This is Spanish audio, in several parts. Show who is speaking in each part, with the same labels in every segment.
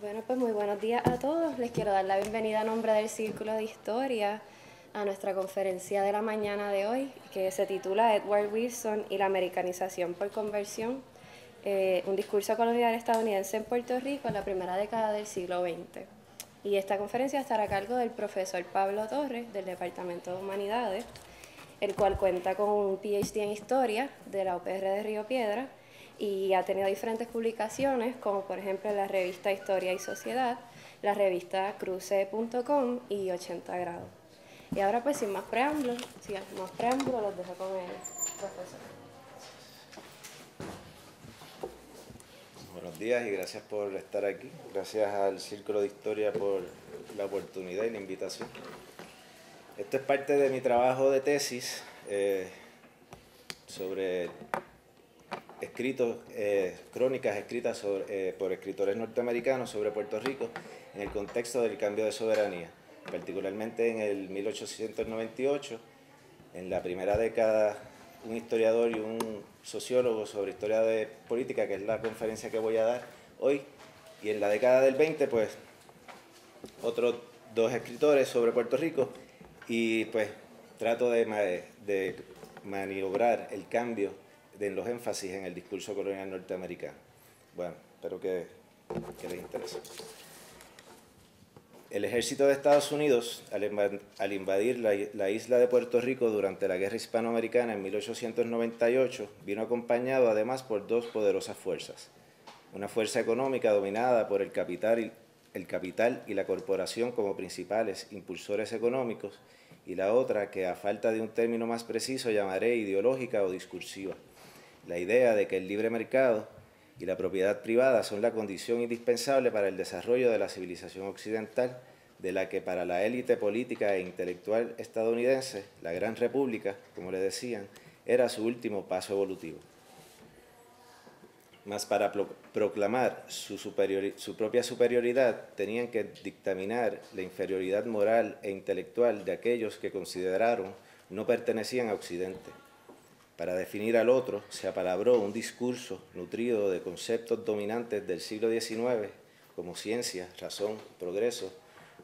Speaker 1: Bueno, pues muy buenos días a todos. Les quiero dar la bienvenida a nombre del Círculo de Historia a nuestra conferencia de la mañana de hoy, que se titula Edward Wilson y la americanización por conversión, un discurso colonial estadounidense en Puerto Rico en la primera década del siglo XX. Y esta conferencia estará a cargo del profesor Pablo Torres, del Departamento de Humanidades, el cual cuenta con un PhD en Historia de la UPR de Río Piedras y ha tenido diferentes publicaciones, como por ejemplo la revista Historia y Sociedad, la revista Cruce.com y 80 grados. Y ahora pues sin más preámbulos, los dejo con el profesor.
Speaker 2: Buenos días y gracias por estar aquí. Gracias al Círculo de Historia por la oportunidad y la invitación. Esto es parte de mi trabajo de tesis sobre crónicas escritas por escritores norteamericanos sobre Puerto Rico en el contexto del cambio de soberanía, particularmente en el 1898, en la primera década, un historiador y un sociólogo sobre historia de política, que es la conferencia que voy a dar hoy, y en la década del 20, pues, otros dos escritores sobre Puerto Rico, y pues trato de maniobrar el cambio en los énfasis en el discurso colonial norteamericano. Bueno, espero que les interese. El ejército de Estados Unidos, al invadir la isla de Puerto Rico durante la Guerra Hispanoamericana en 1898, vino acompañado además por dos poderosas fuerzas. Una fuerza económica dominada por el capital y la corporación como principales impulsores económicos, y la otra que, a falta de un término más preciso, llamaré ideológica o discursiva. La idea de que el libre mercado y la propiedad privada son la condición indispensable para el desarrollo de la civilización occidental, de la que para la élite política e intelectual estadounidense, la Gran República, como le decían, era su último paso evolutivo. Mas para proclamar su propia superioridad, tenían que dictaminar la inferioridad moral e intelectual de aquellos que consideraron no pertenecían a Occidente. Para definir al otro, se apalabró un discurso nutrido de conceptos dominantes del siglo XIX, como ciencia, razón, progreso,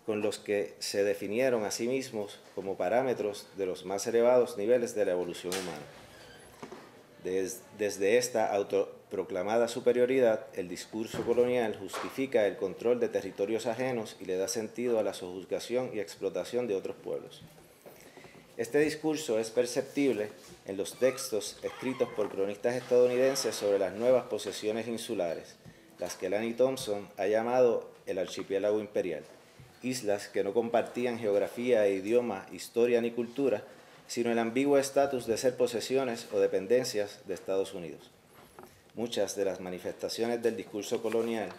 Speaker 2: con los que se definieron a sí mismos como parámetros de los más elevados niveles de la evolución humana. Desde esta autoproclamada superioridad, el discurso colonial justifica el control de territorios ajenos y le da sentido a la sojuzgación y explotación de otros pueblos. Este discurso es perceptible en los textos escritos por cronistas estadounidenses sobre las nuevas posesiones insulares, las que Lanny Thompson ha llamado el archipiélago imperial, islas que no compartían geografía, idioma, historia ni cultura, sino el ambiguo estatus de ser posesiones o dependencias de Estados Unidos. Muchas de las manifestaciones del discurso colonial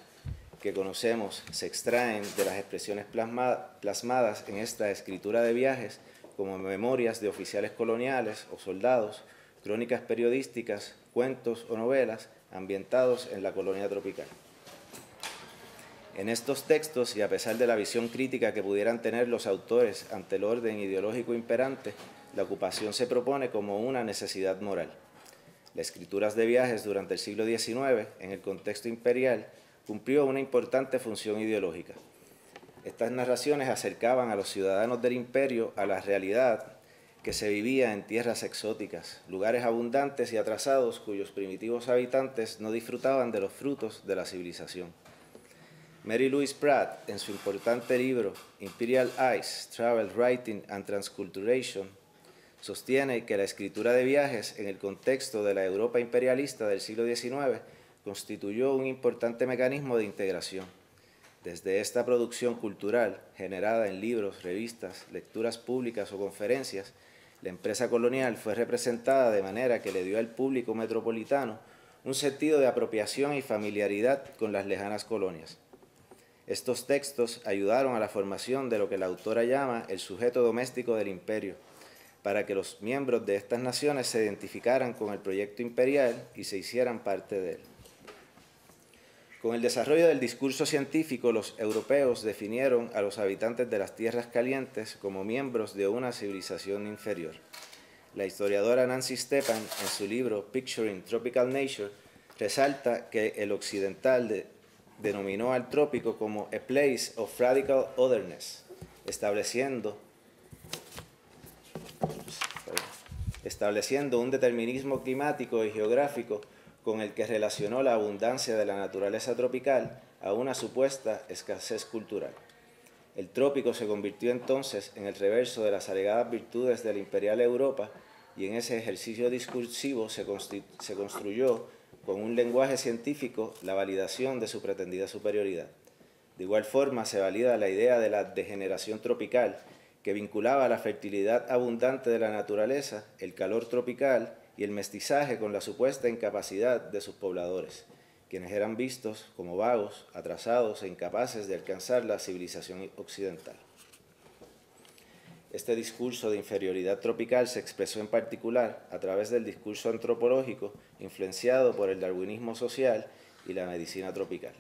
Speaker 2: que conocemos se extraen de las expresiones plasmadas en esta escritura de viajes, como memorias de oficiales coloniales o soldados, crónicas periodísticas, cuentos o novelas ambientados en la colonia tropical. En estos textos, y a pesar de la visión crítica que pudieran tener los autores ante el orden ideológico imperante, la ocupación se propone como una necesidad moral. Las escrituras de viajes durante el siglo XIX, en el contexto imperial, cumplió una importante función ideológica. Estas narraciones acercaban a los ciudadanos del imperio a la realidad que se vivía en tierras exóticas, lugares abundantes y atrasados cuyos primitivos habitantes no disfrutaban de los frutos de la civilización. Mary Louise Pratt, en su importante libro Imperial Eyes, Travel, Writing and Transculturation, sostiene que la escritura de viajes en el contexto de la Europa imperialista del siglo XIX constituyó un importante mecanismo de integración. Desde esta producción cultural, generada en libros, revistas, lecturas públicas o conferencias, la empresa colonial fue representada de manera que le dio al público metropolitano un sentido de apropiación y familiaridad con las lejanas colonias. Estos textos ayudaron a la formación de lo que la autora llama el sujeto doméstico del imperio, para que los miembros de estas naciones se identificaran con el proyecto imperial y se hicieran parte de él. Con el desarrollo del discurso científico, los europeos definieron a los habitantes de las tierras calientes como miembros de una civilización inferior. La historiadora Nancy Stepan, en su libro Picturing Tropical Nature, resalta que el occidental denominó al trópico como a place of radical otherness, estableciendo un determinismo climático y geográfico con el que relacionó la abundancia de la naturaleza tropical a una supuesta escasez cultural. El trópico se convirtió entonces en el reverso de las alegadas virtudes de la imperial Europa, y en ese ejercicio discursivo se construyó con un lenguaje científico la validación de su pretendida superioridad. De igual forma se valida la idea de la degeneración tropical, que vinculaba la fertilidad abundante de la naturaleza, el calor tropical y el mestizaje con la supuesta incapacidad de sus pobladores, quienes eran vistos como vagos, atrasados e incapaces de alcanzar la civilización occidental. Este discurso de inferioridad tropical se expresó en particular a través del discurso antropológico influenciado por el darwinismo social y la medicina tropical.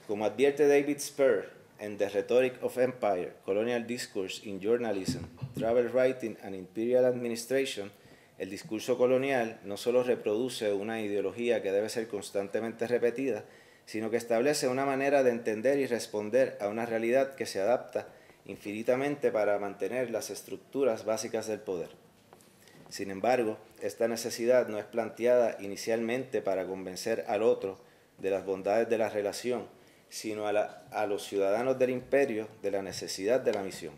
Speaker 2: Como advierte David Spur en The Rhetoric of Empire, Colonial Discourse in Journalism, Travel Writing and Imperial Administration, el discurso colonial no solo reproduce una ideología que debe ser constantemente repetida, sino que establece una manera de entender y responder a una realidad que se adapta infinitamente para mantener las estructuras básicas del poder. Sin embargo, esta necesidad no es planteada inicialmente para convencer al otro de las bondades de la relación, sino a los ciudadanos del imperio de la necesidad de la misión.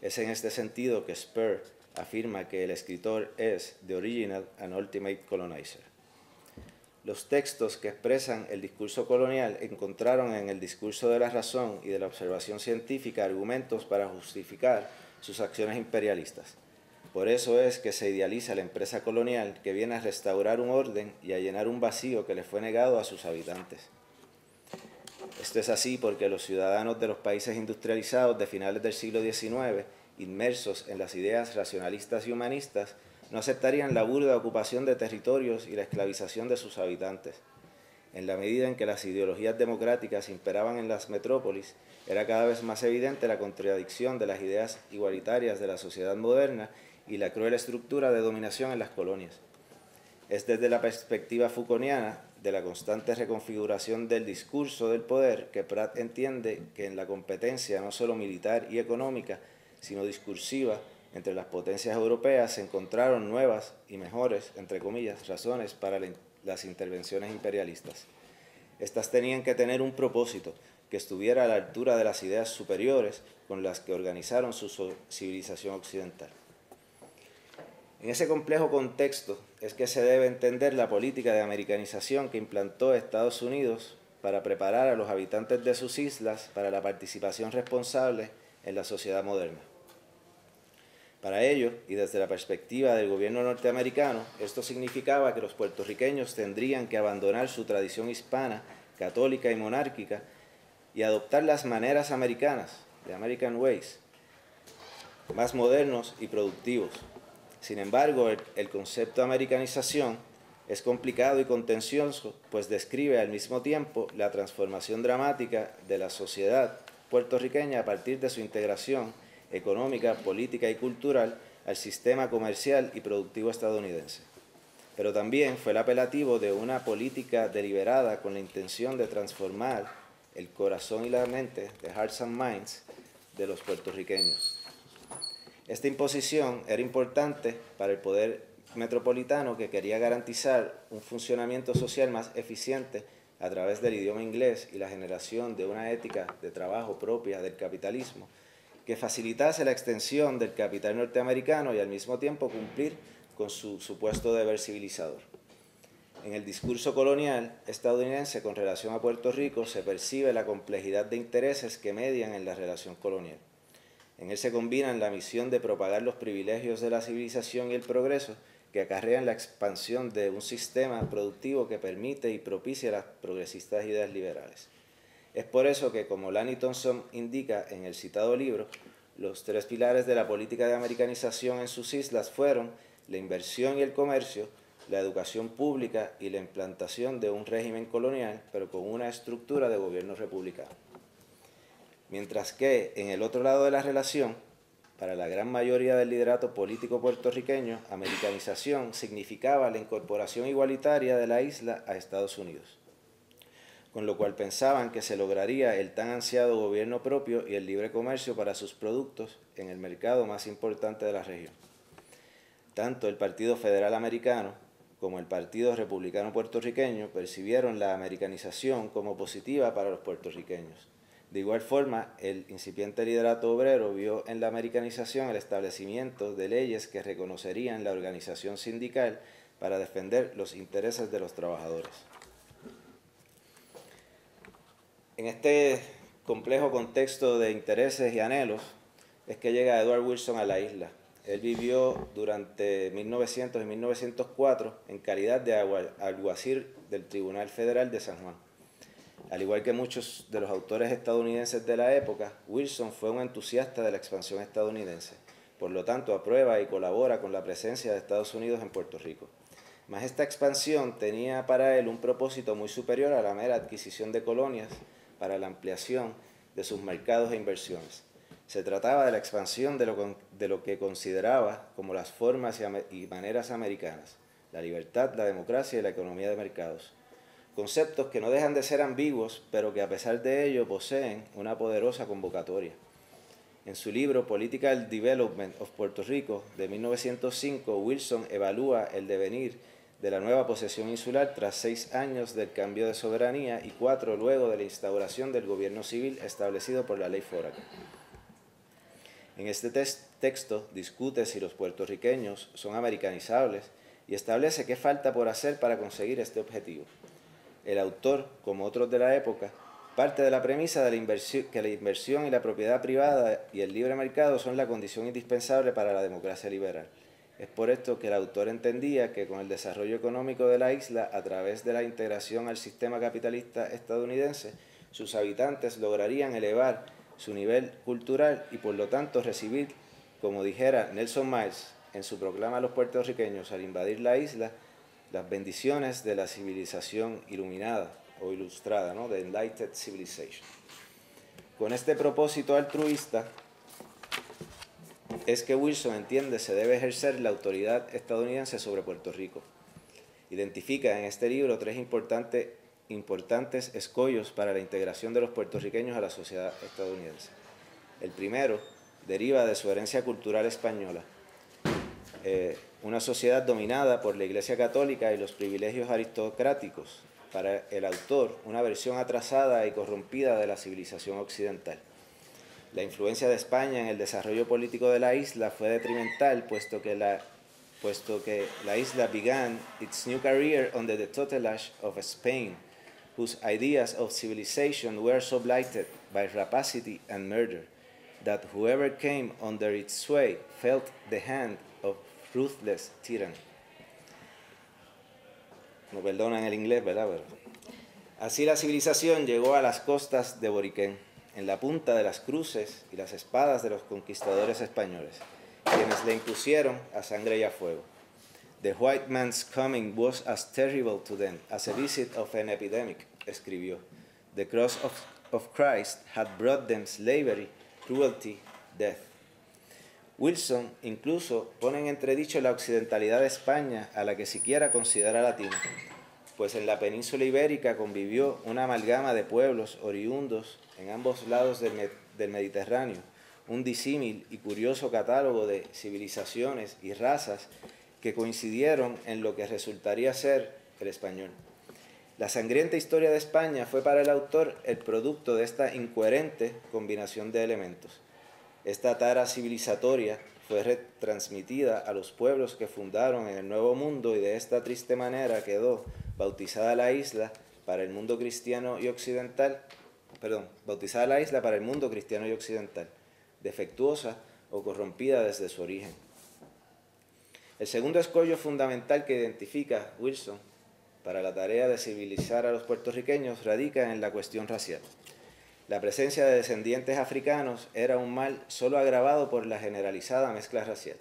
Speaker 2: Es en este sentido que Spur afirma que el escritor es the original and ultimate colonizer. Los textos que expresan el discurso colonial encontraron en el discurso de la razón y de la observación científica argumentos para justificar sus acciones imperialistas. Por eso es que se idealiza la empresa colonial, que viene a restaurar un orden y a llenar un vacío que le fue negado a sus habitantes. Esto es así porque los ciudadanos de los países industrializados de finales del siglo XIX, inmersos en las ideas racionalistas y humanistas, no aceptarían la burda ocupación de territorios y la esclavización de sus habitantes. En la medida en que las ideologías democráticas imperaban en las metrópolis, era cada vez más evidente la contradicción de las ideas igualitarias de la sociedad moderna y la cruel estructura de dominación en las colonias. Es desde la perspectiva Foucaultiana de la constante reconfiguración del discurso del poder que Pratt entiende que en la competencia no solo militar y económica, sino discursiva, entre las potencias europeas se encontraron nuevas y mejores, entre comillas, razones para las intervenciones imperialistas. Estas tenían que tener un propósito que estuviera a la altura de las ideas superiores con las que organizaron su civilización occidental. En ese complejo contexto es que se debe entender la política de americanización que implantó Estados Unidos para preparar a los habitantes de sus islas para la participación responsable en la sociedad moderna. Para ello, y desde la perspectiva del gobierno norteamericano, esto significaba que los puertorriqueños tendrían que abandonar su tradición hispana, católica y monárquica, y adoptar las maneras americanas, the American ways, más modernos y productivos. Sin embargo, el concepto de americanización es complicado y contencioso, pues describe al mismo tiempo la transformación dramática de la sociedad puertorriqueña a partir de su integración económica, política y cultural al sistema comercial y productivo estadounidense. Pero también fue el apelativo de una política deliberada con la intención de transformar el corazón y la mente, the hearts and minds, de los puertorriqueños. Esta imposición era importante para el poder metropolitano, que quería garantizar un funcionamiento social más eficiente a través del idioma inglés y la generación de una ética de trabajo propia del capitalismo, que facilitase la extensión del capital norteamericano y al mismo tiempo cumplir con su supuesto deber civilizador. En el discurso colonial estadounidense con relación a Puerto Rico se percibe la complejidad de intereses que median en la relación colonial. En él se combinan la misión de propagar los privilegios de la civilización y el progreso que acarrean la expansión de un sistema productivo que permite y propicia las progresistas ideas liberales. Es por eso que, como Lanny Thompson indica en el citado libro, los tres pilares de la política de americanización en sus islas fueron la inversión y el comercio, la educación pública y la implantación de un régimen colonial, pero con una estructura de gobierno republicano. Mientras que, en el otro lado de la relación, para la gran mayoría del liderato político puertorriqueño, americanización significaba la incorporación igualitaria de la isla a Estados Unidos. con lo cual pensaban que se lograría el tan ansiado gobierno propio y el libre comercio para sus productos en el mercado más importante de la región. Tanto el Partido Federal Americano como el Partido Republicano Puertorriqueño percibieron la americanización como positiva para los puertorriqueños. De igual forma, el incipiente liderato obrero vio en la americanización el establecimiento de leyes que reconocerían la organización sindical para defender los intereses de los trabajadores. En este complejo contexto de intereses y anhelos es que llega Edward Wilson a la isla. Él vivió durante 1900 y 1904 en calidad de alguacil del Tribunal Federal de San Juan. Al igual que muchos de los autores estadounidenses de la época, Wilson fue un entusiasta de la expansión estadounidense. Por lo tanto, aprueba y colabora con la presencia de Estados Unidos en Puerto Rico. Mas esta expansión tenía para él un propósito muy superior a la mera adquisición de colonias para la ampliación de sus mercados e inversiones. Se trataba de la expansión de lo que consideraba como las formas y maneras americanas, la libertad, la democracia y la economía de mercados. Conceptos que no dejan de ser ambiguos, pero que a pesar de ello poseen una poderosa convocatoria. En su libro Political Development of Puerto Rico de 1905, Wilson evalúa el devenir de la nueva posesión insular tras 6 años del cambio de soberanía y 4 luego de la instauración del gobierno civil establecido por la ley Foraker. En este texto discute si los puertorriqueños son americanizables y establece qué falta por hacer para conseguir este objetivo. El autor, como otros de la época, parte de la premisa de que la inversión y la propiedad privada y el libre mercado son la condición indispensable para la democracia liberal. Es por esto que el autor entendía que con el desarrollo económico de la isla, a través de la integración al sistema capitalista estadounidense, sus habitantes lograrían elevar su nivel cultural y por lo tanto recibir, como dijera Nelson Miles en su proclama a los puertorriqueños al invadir la isla, las bendiciones de la civilización iluminada o ilustrada, ¿no? The Enlightened Civilization. Con este propósito altruista es que Wilson entiende se debe ejercer la autoridad estadounidense sobre Puerto Rico. Identifica en este libro 3 importantes escollos para la integración de los puertorriqueños a la sociedad estadounidense. El primero deriva de su herencia cultural española, una sociedad dominada por la Iglesia Católica y los privilegios aristocráticos, para el autor una versión atrasada y corrompida de la civilización occidental. La influencia de España en el desarrollo político de la isla fue detrimental, puesto que la isla began its new career under the tutelage of Spain, whose ideas of civilization were so blighted by rapacity and murder, that whoever came under its sway felt the hand of ruthless tyranny. No perdonan el inglés, ¿verdad? Pero así la civilización llegó a las costas de Boriquén, en la punta de las cruces y las espadas de los conquistadores españoles, quienes le impusieron a sangre y a fuego. The white man's coming was as terrible to them as a visit of an epidemic, escribió. The cross of Christ had brought them slavery, cruelty, death. Wilson incluso pone en entredicho la occidentalidad de España, a la que siquiera considera latina, pues en la península ibérica convivió una amalgama de pueblos oriundos en ambos lados del Mediterráneo, un disímil y curioso catálogo de civilizaciones y razas que coincidieron en lo que resultaría ser el español. La sangrienta historia de España fue para el autor el producto de esta incoherente combinación de elementos. Esta tara civilizatoria fue retransmitida a los pueblos que fundaron en el Nuevo Mundo y de esta triste manera quedó bautizada la isla para el mundo cristiano y occidental, defectuosa o corrompida desde su origen. El segundo escollo fundamental que identifica Wilson para la tarea de civilizar a los puertorriqueños radica en la cuestión racial. La presencia de descendientes africanos era un mal solo agravado por la generalizada mezcla racial,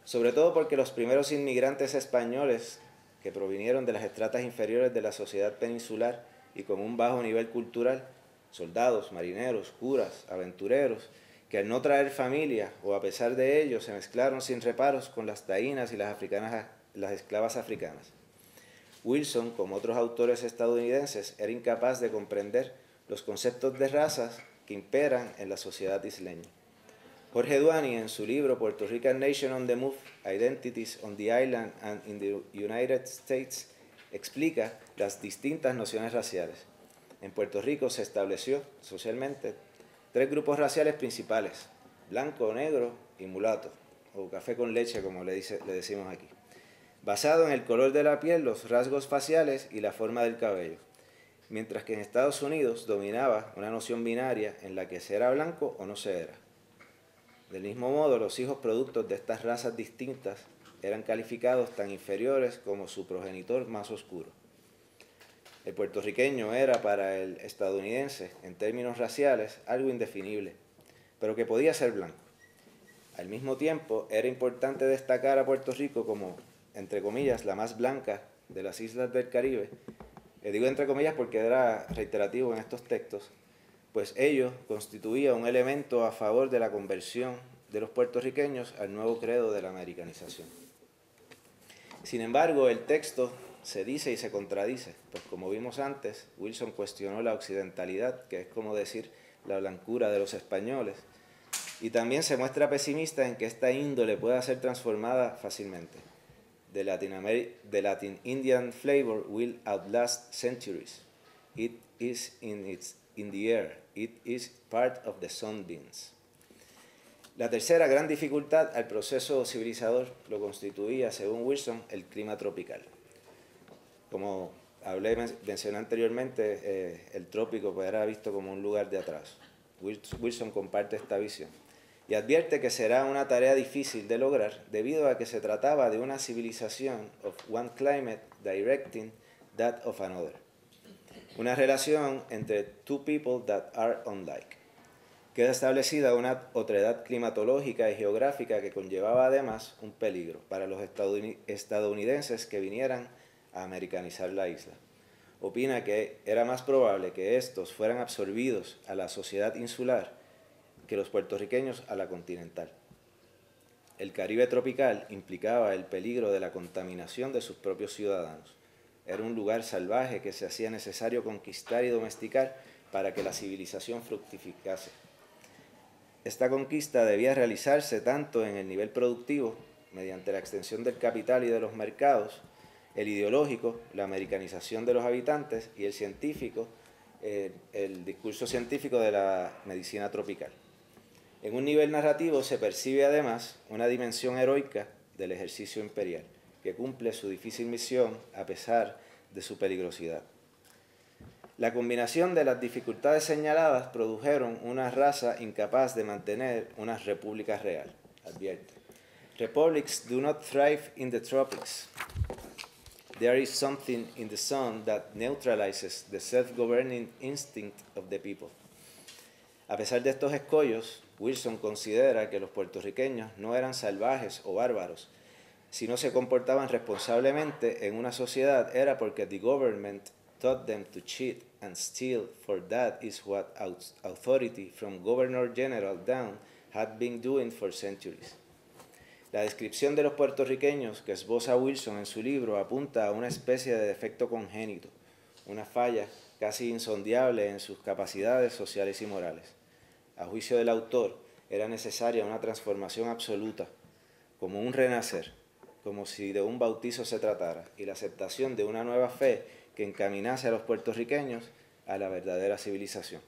Speaker 2: sobre todo porque los primeros inmigrantes españoles que provinieron de las estratas inferiores de la sociedad peninsular y con un bajo nivel cultural, soldados, marineros, curas, aventureros, que al no traer familia o a pesar de ello se mezclaron sin reparos con las taínas y las esclavas africanas. Wilson, como otros autores estadounidenses, era incapaz de comprender los conceptos de razas que imperan en la sociedad isleña. Jorge Duany, en su libro Puerto Rican Nation on the Move, Identities on the Island and in the United States, explica las distintas nociones raciales. En Puerto Rico se estableció socialmente 3 grupos raciales principales: blanco, negro y mulato, o café con leche, como le decimos aquí, basado en el color de la piel, los rasgos faciales y la forma del cabello, mientras que en Estados Unidos dominaba una noción binaria en la que se era blanco o no se era. Del mismo modo, los hijos productos de estas razas distintas eran calificados tan inferiores como su progenitor más oscuro. El puertorriqueño era para el estadounidense, en términos raciales, algo indefinible, pero que podía ser blanco. Al mismo tiempo, era importante destacar a Puerto Rico como, entre comillas, la más blanca de las islas del Caribe. Digo entre comillas porque era reiterativo en estos textos, pues ello constituía un elemento a favor de la conversión de los puertorriqueños al nuevo credo de la americanización. Sin embargo, el texto se dice y se contradice, pues como vimos antes, Wilson cuestionó la occidentalidad, que es como decir la blancura de los españoles, y también se muestra pesimista en que esta índole pueda ser transformada fácilmente. The Latin Indian flavor will outlast centuries. It is in the air. It is part of the sunbeams. La tercera gran dificultad al proceso civilizador lo constituía, según Wilson, el clima tropical. Como mencioné anteriormente, el trópico pues, era visto como un lugar de atraso. Wilson comparte esta visión y advierte que será una tarea difícil de lograr debido a que se trataba de una civilización of one climate directing that of another. Una relación entre two people that are unlike. Queda establecida una otredad climatológica y geográfica que conllevaba además un peligro para los estadounidenses que vinieran a americanizar la isla. Opina que era más probable que estos fueran absorbidos a la sociedad insular que los puertorriqueños a la continental. El Caribe tropical implicaba el peligro de la contaminación de sus propios ciudadanos. Era un lugar salvaje que se hacía necesario conquistar y domesticar para que la civilización fructificase. Esta conquista debía realizarse tanto en el nivel productivo, mediante la extensión del capital y de los mercados, el ideológico, la americanización de los habitantes, y el científico, el discurso científico de la medicina tropical. En un nivel narrativo se percibe además una dimensión heroica del ejercicio imperial, que cumple su difícil misión a pesar de su peligrosidad. La combinación de las dificultades señaladas produjeron una raza incapaz de mantener una república real, advierte. Republics do not thrive in the tropics. There is something in the sun that neutralizes the self-governing instinct of the people. A pesar de estos escollos, Wilson considera que los puertorriqueños no eran salvajes o bárbaros. Si no se comportaban responsablemente en una sociedad era porque the government taught them to cheat and steal, for that is what authority from Governor General down had been doing for centuries. La descripción de los puertorriqueños que esboza Wilson en su libro apunta a una especie de defecto congénito, una falla casi insondiable en sus capacidades sociales y morales. A juicio del autor, era necesaria una transformación absoluta, como un renacer, como si de un bautizo se tratara, y la aceptación de una nueva fe que encaminase a los puertorriqueños a la verdadera civilización.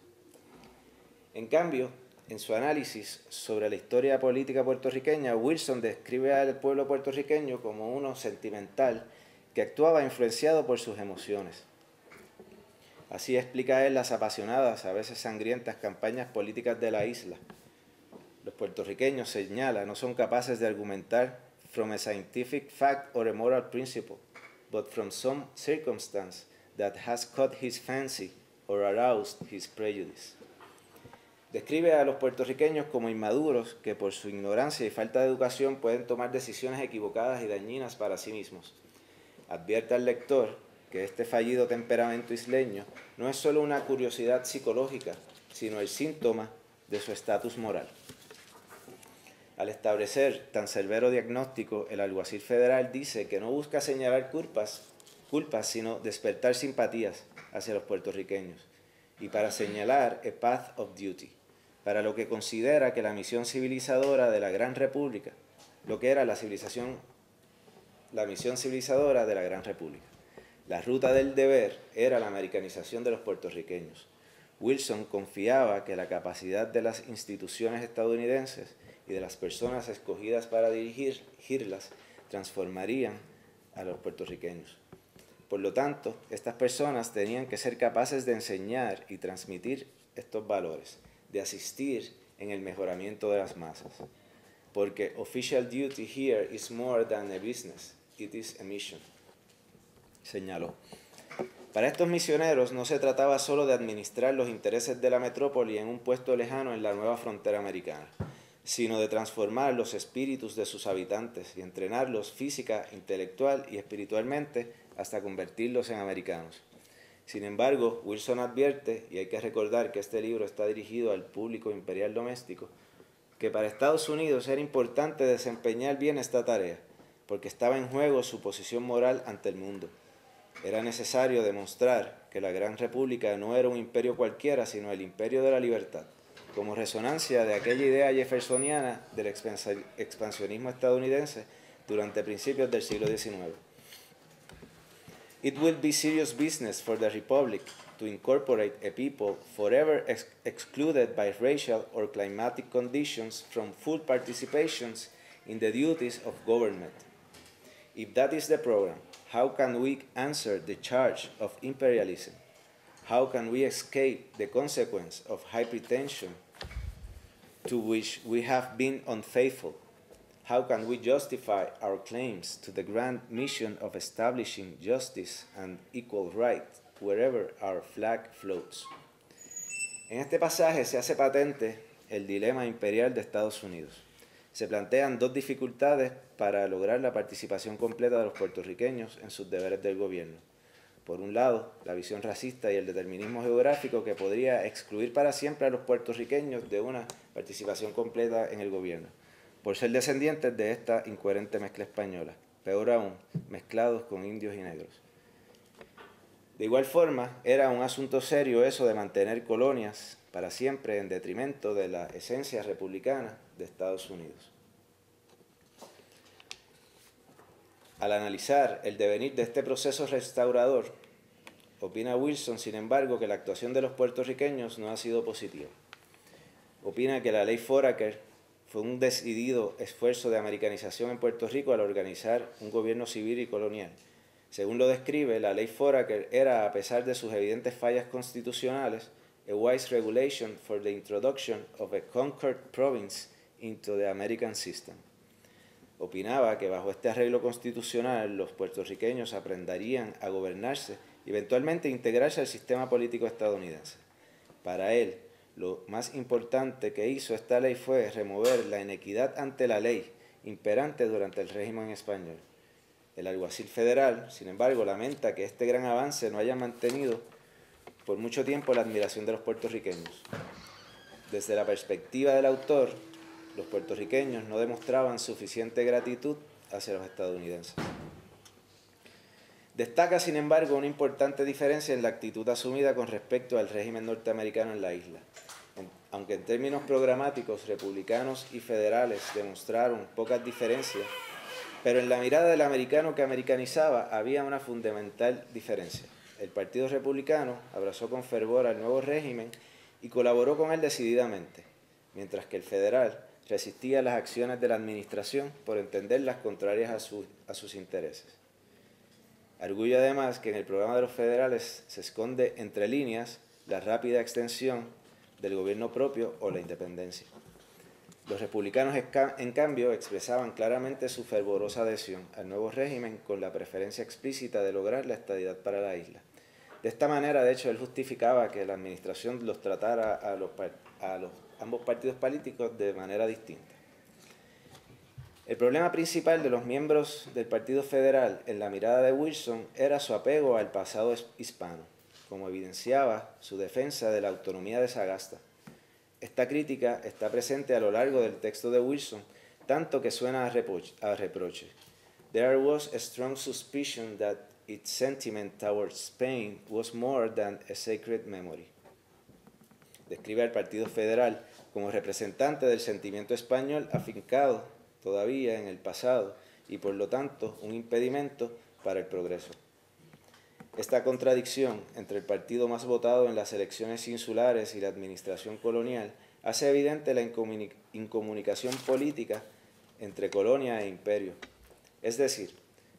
Speaker 2: En cambio, en su análisis sobre la historia política puertorriqueña, Wilson describe al pueblo puertorriqueño como uno sentimental que actuaba influenciado por sus emociones. Así explica él las apasionadas, a veces sangrientas, campañas políticas de la isla. Los puertorriqueños, señala, no son capaces de argumentar from a scientific fact or a moral principle, but from some circumstance that has caught his fancy or aroused his prejudice. Describe a los puertorriqueños como inmaduros que por su ignorancia y falta de educación pueden tomar decisiones equivocadas y dañinas para sí mismos. Advierte al lector que este fallido temperamento isleño no es solo una curiosidad psicológica, sino el síntoma de su estatus moral. Al establecer tan severo diagnóstico, el alguacil federal dice que no busca señalar culpas, culpas, sino despertar simpatías hacia los puertorriqueños, y para señalar a path of duty, para lo que considera que la misión civilizadora de la Gran República, lo que era la misión civilizadora de la Gran República. La ruta del deber era la americanización de los puertorriqueños. Wilson confiaba que la capacidad de las instituciones estadounidenses y de las personas escogidas para dirigirlas transformarían a los puertorriqueños. Por lo tanto, estas personas tenían que ser capaces de enseñar y transmitir estos valores, de asistir en el mejoramiento de las masas. Porque official duty here is more than a business, it is a mission, señaló. Para estos misioneros no se trataba solo de administrar los intereses de la metrópoli en un puesto lejano en la nueva frontera americana, sino de transformar los espíritus de sus habitantes y entrenarlos física, intelectual y espiritualmente hasta convertirlos en americanos. Sin embargo, Wilson advierte, y hay que recordar que este libro está dirigido al público imperial doméstico, que para Estados Unidos era importante desempeñar bien esta tarea, porque estaba en juego su posición moral ante el mundo. Era necesario demostrar que la Gran República no era un imperio cualquiera, sino el imperio de la libertad, como resonancia de aquella idea jeffersoniana del expansionismo estadounidense durante principios del siglo XIX. It will be serious business for the Republic to incorporate a people forever excluded by racial or climatic conditions from full participations in the duties of government. If that is the program, how can we answer the charge of imperialism? How can we escape the consequence of high pretension to which we have been unfaithful? How can we justify our claims to the grand mission of establishing justice and equal right wherever our flag floats? En este pasaje se hace patente el dilema imperial de Estados Unidos. Se plantean dos dificultades para lograr la participación completa de los puertorriqueños en sus deberes del gobierno. Por un lado, la visión racista y el determinismo geográfico que podría excluir para siempre a los puertorriqueños de una participación completa en el gobierno, por ser descendientes de esta incoherente mezcla española, peor aún, mezclados con indios y negros. De igual forma, era un asunto serio eso de mantener colonias para siempre en detrimento de la esencia republicana de Estados Unidos. Al analizar el devenir de este proceso restaurador, opina Wilson, sin embargo, que la actuación de los puertorriqueños no ha sido positiva. Opina que la ley Foraker fue un decidido esfuerzo de americanización en Puerto Rico al organizar un gobierno civil y colonial. Según lo describe, la ley Foraker era, a pesar de sus evidentes fallas constitucionales, a wise regulation for the introduction of a conquered province into the American system. Opinaba que bajo este arreglo constitucional los puertorriqueños aprenderían a gobernarse y eventualmente integrarse al sistema político estadounidense. Para él, lo más importante que hizo esta ley fue remover la inequidad ante la ley imperante durante el régimen español. El alguacil federal, sin embargo, lamenta que este gran avance no haya mantenido por mucho tiempo la admiración de los puertorriqueños. Desde la perspectiva del autor, los puertorriqueños no demostraban suficiente gratitud hacia los estadounidenses. Destaca, sin embargo, una importante diferencia en la actitud asumida con respecto al régimen norteamericano en la isla. Aunque en términos programáticos, republicanos y federales demostraron pocas diferencias, pero en la mirada del americano que americanizaba había una fundamental diferencia. El Partido Republicano abrazó con fervor al nuevo régimen y colaboró con él decididamente, mientras que el federal resistía las acciones de la administración por entenderlas contrarias a sus intereses. Arguye además que en el programa de los federales se esconde entre líneas la rápida extensión del gobierno propio o la independencia. Los republicanos, en cambio, expresaban claramente su fervorosa adhesión al nuevo régimen con la preferencia explícita de lograr la estadidad para la isla. De esta manera, de hecho, él justificaba que la administración los tratara a ambos partidos políticos de manera distinta. El problema principal de los miembros del Partido Federal en la mirada de Wilson era su apego al pasado hispano, como evidenciaba su defensa de la autonomía de Sagasta. Esta crítica está presente a lo largo del texto de Wilson, tanto que suena a reproche. There was a strong suspicion that its sentiment towards Spain was more than a sacred memory. Describe al Partido Federal como representante del sentimiento español afincado todavía en el pasado y por lo tanto un impedimento para el progreso. Esta contradicción entre el partido más votado en las elecciones insulares y la administración colonial hace evidente la incomunicación política entre colonia e imperio. Es decir,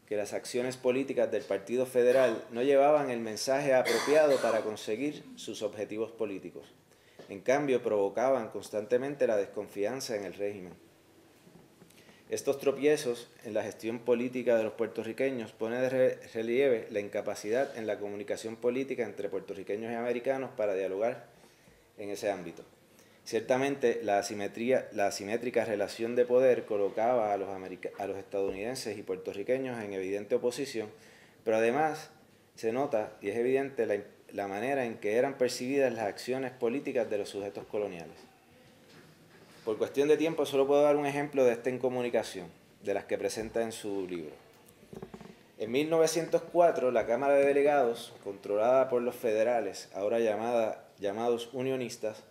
Speaker 2: que las acciones políticas del Partido Federal no llevaban el mensaje apropiado para conseguir sus objetivos políticos. En cambio, provocaban constantemente la desconfianza en el régimen. Estos tropiezos en la gestión política de los puertorriqueños ponen de relieve la incapacidad en la comunicación política entre puertorriqueños y americanos para dialogar en ese ámbito. Ciertamente, la asimétrica relación de poder colocaba a los estadounidenses y puertorriqueños en evidente oposición, pero además se nota y es evidente la manera en que eran percibidas las acciones políticas de los sujetos coloniales. Por cuestión de tiempo, solo puedo dar un ejemplo de esta incomunicación, de las que presenta en su libro. En 1904, la Cámara de Delegados, controlada por los federales, ahora llamados unionistas,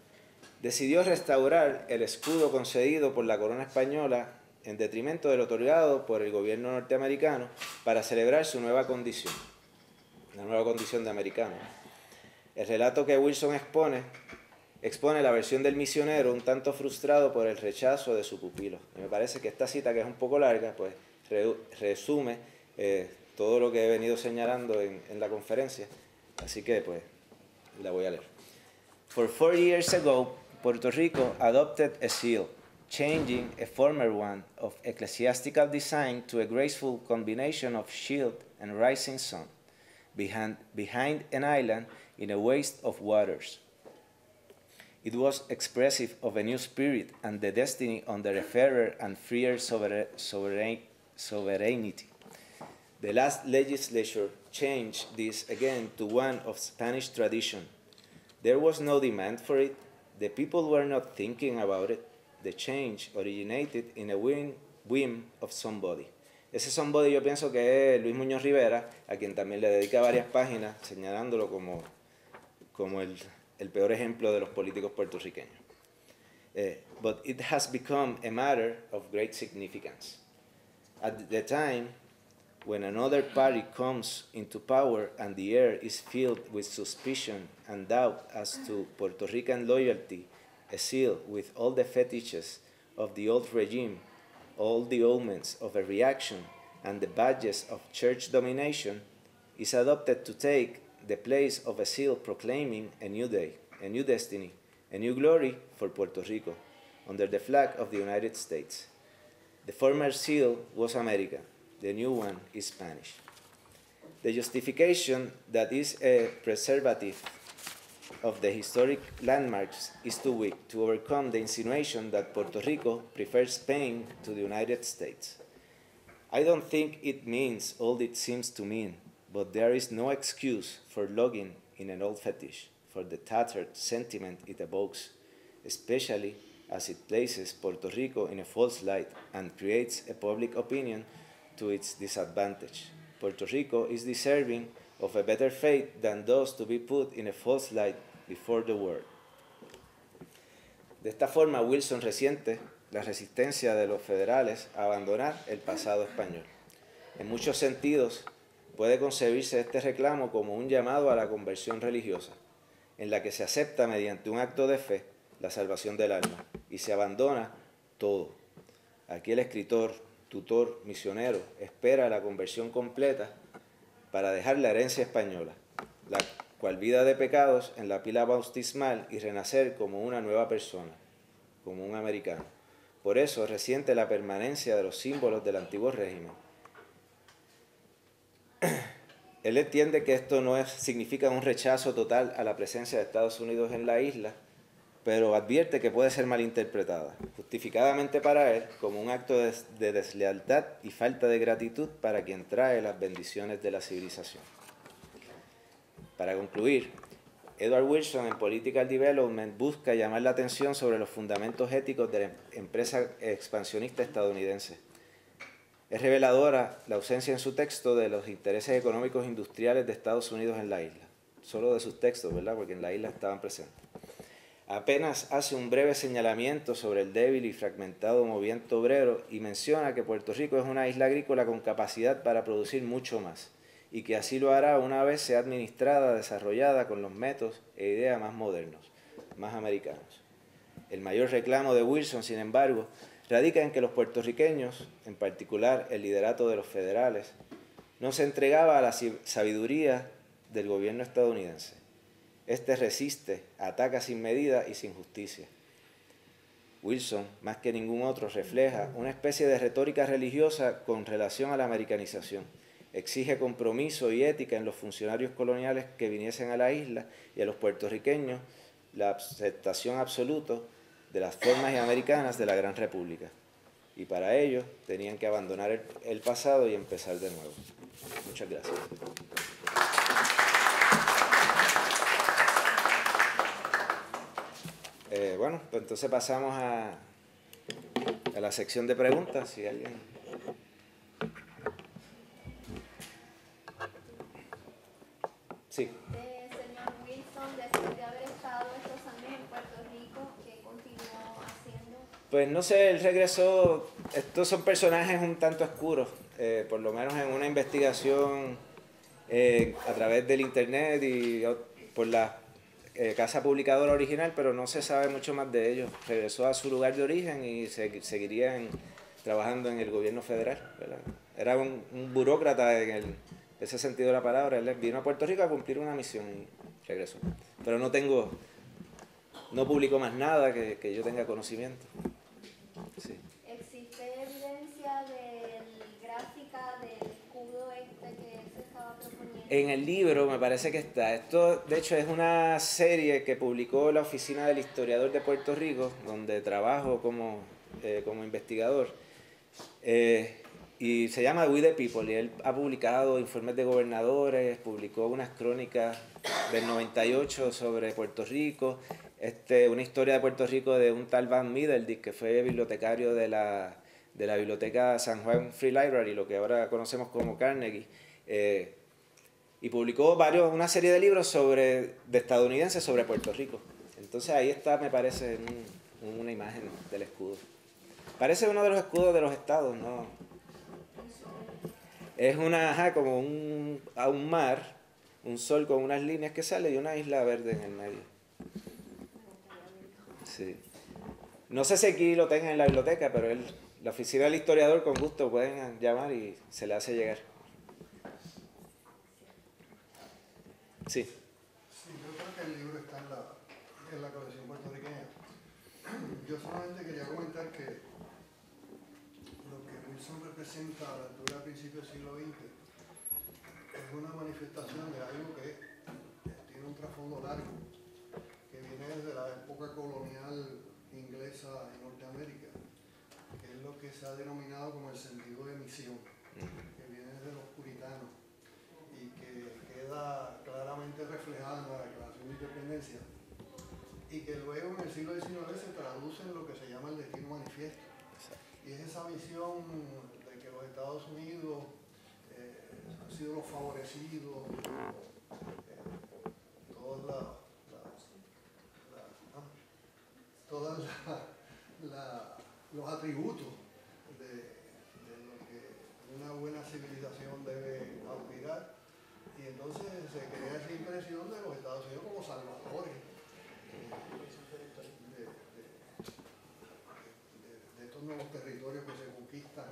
Speaker 2: decidió restaurar el escudo concedido por la corona española en detrimento del otorgado por el gobierno norteamericano para celebrar su nueva condición, la nueva condición de americano. El relato que Wilson expone la versión del misionero un tanto frustrado por el rechazo de su pupilo. Y me parece que esta cita, que es un poco larga, pues resume todo lo que he venido señalando en la conferencia, así que pues la voy a leer. For 4 years ago, Puerto Rico adopted a seal, changing a former one of ecclesiastical design to a graceful combination of shield and rising sun, behind an island in a waste of waters. It was expressive of a new spirit and the destiny under a fairer and freer sovereignty. The last legislature changed this again to one of Spanish tradition. There was no demand for it. The people were not thinking about it. The change originated in a whim of somebody. Ese somebody yo pienso que es Luis Muñoz Rivera, a quien también le dedica varias páginas señalándolo como el peor ejemplo de los políticos puertorriqueños. But it has become a matter of great significance. At the time when another party comes into power and the air is filled with suspicion and doubt as to Puerto Rican loyalty, a seal with all the fetishes of the old regime, all the omens of a reaction, and the badges of church domination, is adopted to take the place of a seal proclaiming a new day, a new destiny, a new glory for Puerto Rico, under the flag of the United States. The former seal was America, the new one is Spanish. The justification that is a preservative of the historic landmarks is too weak to overcome the insinuation that Puerto Rico prefers Spain to the United States. I don't think it means all it seems to mean, but there is no excuse for logging in an old fetish for the tattered sentiment it evokes, especially as it places Puerto Rico in a false light and creates a public opinion to its disadvantage. Puerto Rico is deserving of a better fate than those to be put in a false light before the world. De esta forma, Wilson resiente la resistencia de los federales a abandonar el pasado español. En muchos sentidos, puede concebirse este reclamo como un llamado a la conversión religiosa, en la que se acepta mediante un acto de fe la salvación del alma y se abandona todo. Aquí el escritor, tutor, misionero espera la conversión completa para dejar la herencia española, la cual vida de pecados en la pila bautismal y renacer como una nueva persona, como un americano. Por eso resiente la permanencia de los símbolos del antiguo régimen. Él entiende que esto significa un rechazo total a la presencia de Estados Unidos en la isla, pero advierte que puede ser malinterpretada, justificadamente para él, como un acto de deslealtad y falta de gratitud para quien trae las bendiciones de la civilización. Para concluir, Edward Wilson en Political Development busca llamar la atención sobre los fundamentos éticos de la empresa expansionista estadounidense. Es reveladora la ausencia en su texto de los intereses económicos e industriales de Estados Unidos en la isla. Solo de sus textos, ¿verdad? Porque en la isla estaban presentes. Apenas hace un breve señalamiento sobre el débil y fragmentado movimiento obrero y menciona que Puerto Rico es una isla agrícola con capacidad para producir mucho más y que así lo hará una vez sea administrada, desarrollada con los métodos e ideas más modernos, más americanos. El mayor reclamo de Wilson, sin embargo, radica en que los puertorriqueños, en particular el liderato de los federales, no se entregaba a la sabiduría del gobierno estadounidense. Este resiste, ataca sin medida y sin justicia. Wilson, más que ningún otro, refleja una especie de retórica religiosa con relación a la americanización. Exige compromiso y ética en los funcionarios coloniales que viniesen a la isla y a los puertorriqueños la aceptación absoluta de las formas americanas de la Gran República. Y para ello tenían que abandonar el pasado y empezar de nuevo. Muchas gracias. Bueno, pues entonces pasamos a la sección de preguntas, si alguien... Sí.
Speaker 1: Señor Wilson, después de haber estado estos años en Puerto Rico, ¿qué continuó haciendo?
Speaker 2: Pues no sé, él regresó, estos son personajes un tanto oscuros, por lo menos en una investigación a través del internet y por la casa publicadora original, pero no se sabe mucho más de ellos. Regresó a su lugar de origen y seguiría trabajando en el gobierno federal, ¿verdad? Era un burócrata en ese sentido de la palabra. Él vino a Puerto Rico a cumplir una misión y regresó. Pero no publicó más nada que yo tenga conocimiento. Sí.
Speaker 1: ¿Existe evidencia gráfica del escudo que se estaba proponiendo?
Speaker 2: En el libro me parece que está. Esto, de hecho, es una serie que publicó la Oficina del Historiador de Puerto Rico, donde trabajo como investigador. Y se llama We the People, y él ha publicado informes de gobernadores, publicó unas crónicas del 98 sobre Puerto Rico, una historia de Puerto Rico de un tal Van Middleditch, que fue bibliotecario de la biblioteca San Juan Free Library, lo que ahora conocemos como Carnegie, y publicó una serie de libros de estadounidenses sobre Puerto Rico. Entonces ahí está, me parece, una imagen del escudo. Parece uno de los escudos de los estados, ¿no? Es como a un mar, un sol con unas líneas que sale y una isla verde en el medio. Sí. No sé si aquí lo tengan en la biblioteca, pero la oficina del historiador con gusto pueden llamar y se le hace llegar. Sí.
Speaker 3: Sí, yo creo que el libro está en la colección puertorriqueña. Yo solamente quería comentar que lo que Wilson representa a la altura del principio del siglo XX es una manifestación de algo que tiene un trasfondo largo, que viene desde la época colonial inglesa en Norteamérica, que es lo que se ha denominado como el sentido de misión, que viene desde los puritanos y que queda claramente reflejada en la Declaración de Independencia y que luego en el siglo XIX se traduce en lo que se llama el Destino Manifiesto. Y es esa visión de que los Estados Unidos han sido los favorecidos, todos los atributos de lo que una buena civilización debe aspirar. Y entonces se crea esa impresión de los Estados Unidos como salvadores de estos nuevos territorios que se conquistan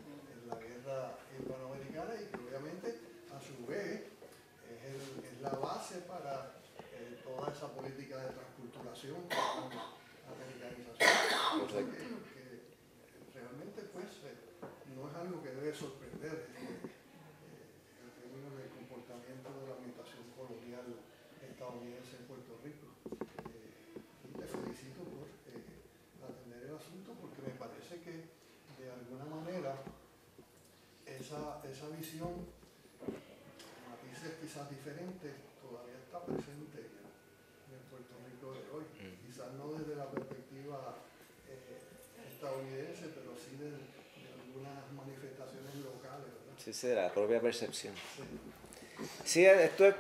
Speaker 3: en la guerra hispanoamericana y que obviamente a su vez es la base para toda esa política de transculturación, americanización, que realmente pues no es algo que debe sorprender en términos del comportamiento de la administración colonial estadounidense en Puerto Rico. Y te felicito por atender el asunto porque me parece que de alguna manera esa visión, matices quizás diferentes, todavía está presente en el Puerto Rico de hoy. Quizás no desde la perspectiva estadounidense, pero sí de alguna unas manifestaciones locales, ¿verdad?
Speaker 2: Sí, sí, la propia percepción.
Speaker 3: Sí.
Speaker 2: Sí, esto es,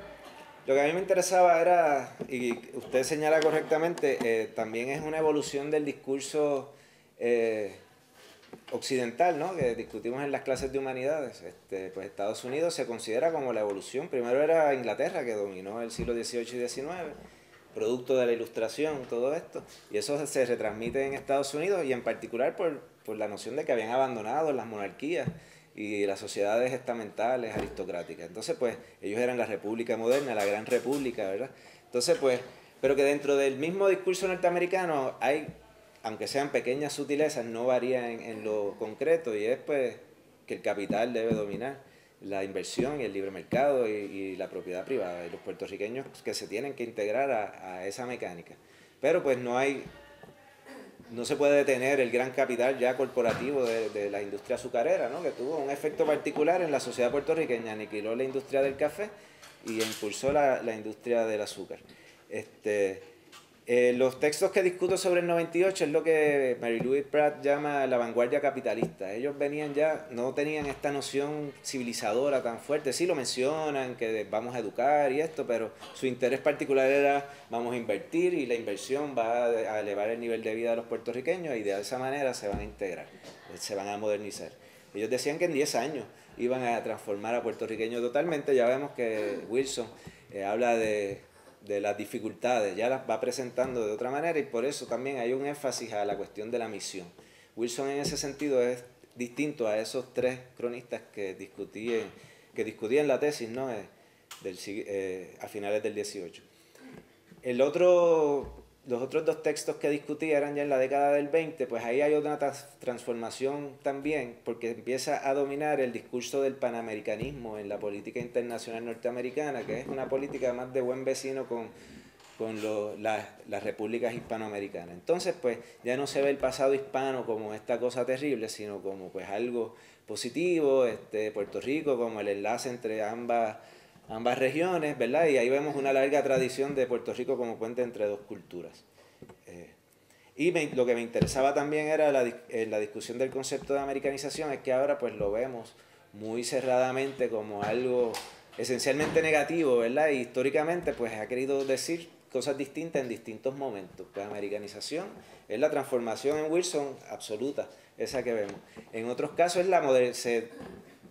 Speaker 2: lo que a mí me interesaba era, y usted señala correctamente, también es una evolución del discurso occidental, ¿no? Que discutimos en las clases de humanidades. Pues Estados Unidos se considera como la evolución. Primero era Inglaterra, que dominó el siglo XVIII y XIX, producto de la Ilustración, todo esto. Y eso se retransmite en Estados Unidos y en particular por la noción de que habían abandonado las monarquías y las sociedades estamentales, aristocráticas. Entonces, pues, ellos eran la República moderna, la Gran República, ¿verdad? Entonces, pues, pero que dentro del mismo discurso norteamericano hay, aunque sean pequeñas sutilezas, no varía en lo concreto, y es, pues, que el capital debe dominar la inversión y el libre mercado y la propiedad privada, y los puertorriqueños que se tienen que integrar a esa mecánica. Pero, pues, no se puede detener el gran capital ya corporativo de la industria azucarera, ¿no? Que tuvo un efecto particular en la sociedad puertorriqueña, aniquiló la industria del café y impulsó la industria del azúcar. Los textos que discuto sobre el 98 es lo que Mary Louise Pratt llama la vanguardia capitalista. Ellos venían ya, no tenían esta noción civilizadora tan fuerte. Sí lo mencionan, que vamos a educar y esto, pero su interés particular era vamos a invertir y la inversión va a elevar el nivel de vida de los puertorriqueños y de esa manera se van a integrar, se van a modernizar. Ellos decían que en 10 años iban a transformar a puertorriqueños totalmente. Ya vemos que Wilson habla de las dificultades, ya las va presentando de otra manera, y por eso también hay un énfasis a la cuestión de la misión. Wilson en ese sentido es distinto a esos tres cronistas que discutían la tesis, ¿no? A finales del 18. Los otros dos textos que discutí eran ya en la década del 20, pues ahí hay otra transformación también, porque empieza a dominar el discurso del panamericanismo en la política internacional norteamericana, que es una política más de buen vecino con las repúblicas hispanoamericanas. Entonces, pues ya no se ve el pasado hispano como esta cosa terrible, sino como pues algo positivo, Puerto Rico como el enlace entre ambas regiones, ¿verdad? Y ahí vemos una larga tradición de Puerto Rico como puente entre dos culturas. Lo que me interesaba también era la discusión del concepto de americanización, es que ahora pues lo vemos muy cerradamente como algo esencialmente negativo, ¿verdad? Y históricamente pues ha querido decir cosas distintas en distintos momentos. Pues americanización es la transformación en Wilson absoluta, esa que vemos. En otros casos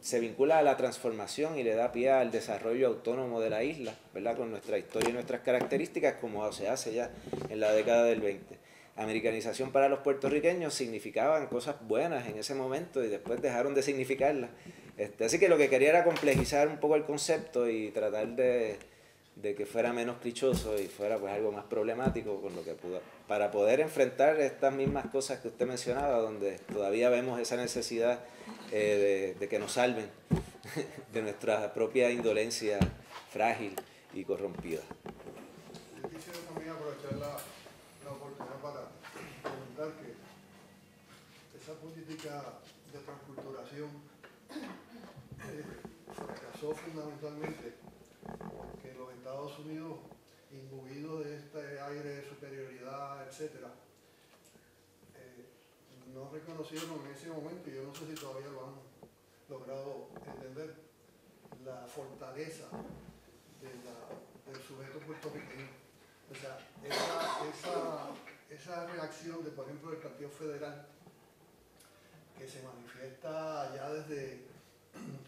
Speaker 2: se vincula a la transformación y le da pie al desarrollo autónomo de la isla, ¿verdad? Con nuestra historia y nuestras características, como se hace ya en la década del 20. Americanización para los puertorriqueños significaban cosas buenas en ese momento y después dejaron de significarlas. Así que lo que quería era complejizar un poco el concepto y tratar de que fuera menos clichoso y fuera pues algo más problemático con lo que para poder enfrentar estas mismas cosas que usted mencionaba, donde todavía vemos esa necesidad de que nos salven de nuestra propia indolencia frágil y corrompida.
Speaker 3: Yo quisiera también aprovechar la oportunidad para comentar que esa política de transculturación fracasó fundamentalmente porque los Estados Unidos, imbuidos de este aire de superioridad, etc., no reconocieron en ese momento, y yo no sé si todavía lo han logrado entender, la fortaleza del sujeto puertorriqueño. O sea, esa reacción de, por ejemplo, del Partido Federal, que se manifiesta ya desde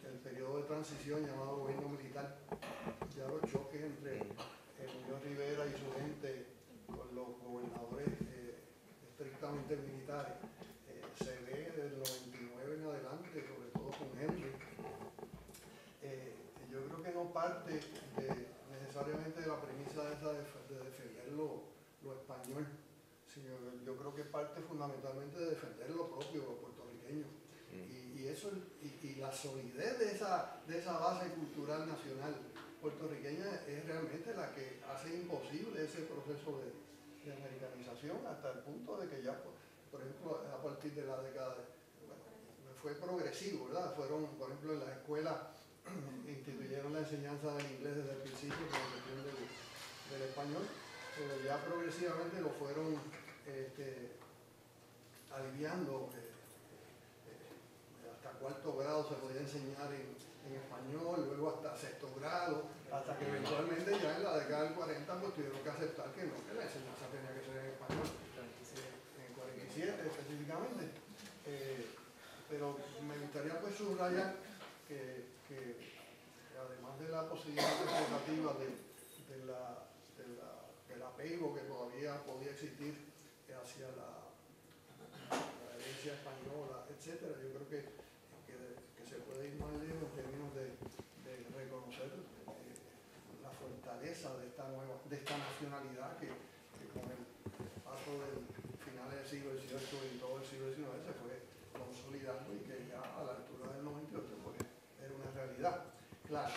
Speaker 3: el periodo de transición llamado gobierno militar, ya los choques entre Muñoz Rivera y su gente con los gobernadores estrictamente militares, se ve desde el 99 en adelante, sobre todo con Henry. Yo creo que no parte necesariamente de la premisa esa de defender lo español, sino yo creo que parte fundamentalmente de defender lo propio, lo puertorriqueño. Y la solidez de esa base cultural nacional puertorriqueña es realmente la que hace imposible ese proceso de americanización, hasta el punto de que ya, por ejemplo, a partir de la década fue progresivo, ¿verdad? Fueron, por ejemplo, en las escuelas instituyeron la enseñanza del inglés desde el principio con la cuestión del español, pero ya progresivamente lo fueron aliviando cuarto grado se podía enseñar en español, luego hasta sexto grado, hasta que eventualmente ya en la década del 40 pues tuvieron que aceptar que no, que la enseñanza tenía que ser en español, en el 47 específicamente. Pero me gustaría pues subrayar que además de la posibilidad interpretativa del apego que todavía podía existir hacia la herencia española, etcétera, yo creo que se puede ir más lejos en términos de reconocer la fortaleza de esta nacionalidad que con el paso del final del siglo XVIII y todo el siglo XIX se fue consolidando y que ya a la altura del 98 pues era una realidad. Claro,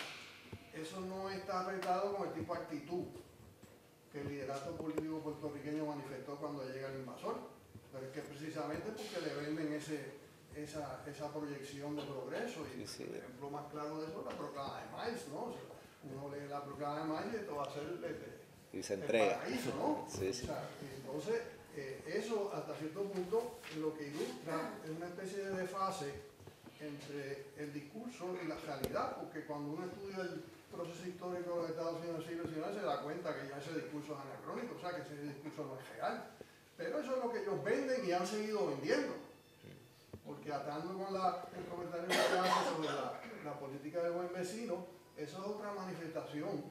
Speaker 3: eso no está retado con el tipo de actitud que el liderato político puertorriqueño manifestó cuando llega el invasor, pero es que precisamente porque le venden esa proyección de progreso y el ejemplo más claro de eso es la proclama de Miles, ¿no? O sea, uno lee la proclama de Miles y esto va a ser
Speaker 2: y se entrega.
Speaker 3: El paraíso, ¿no?
Speaker 2: Sí, sí.
Speaker 3: O sea, entonces, eso hasta cierto punto lo que ilustra es una especie de desfase entre el discurso y la realidad, porque cuando uno estudia el proceso histórico de los Estados Unidos del siglo XIX se da cuenta que ya ese discurso es anacrónico, o sea que ese discurso no es real. Pero eso es lo que ellos venden y han seguido vendiendo. Porque atando con el comentario que hace sobre la política del buen vecino, eso es otra manifestación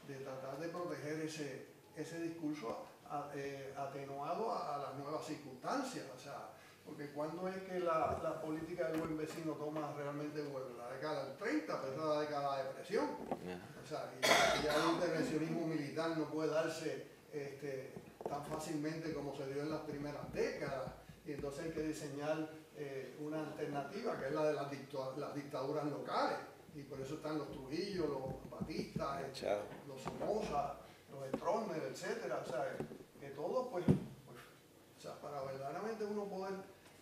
Speaker 3: de tratar de proteger ese discurso atenuado a las nuevas circunstancias. O sea, porque cuando es que la política del buen vecino toma realmente vuelo, la década del 30, pero es la década de depresión. O sea, y ya el intervencionismo militar no puede darse tan fácilmente como se dio en las primeras décadas, y entonces hay que diseñar una alternativa que es la de las dictaduras locales, y por eso están los Trujillo, los Batista, los Somoza, los Stroessner, etcétera. O sea, que todo pues o sea, para verdaderamente uno poder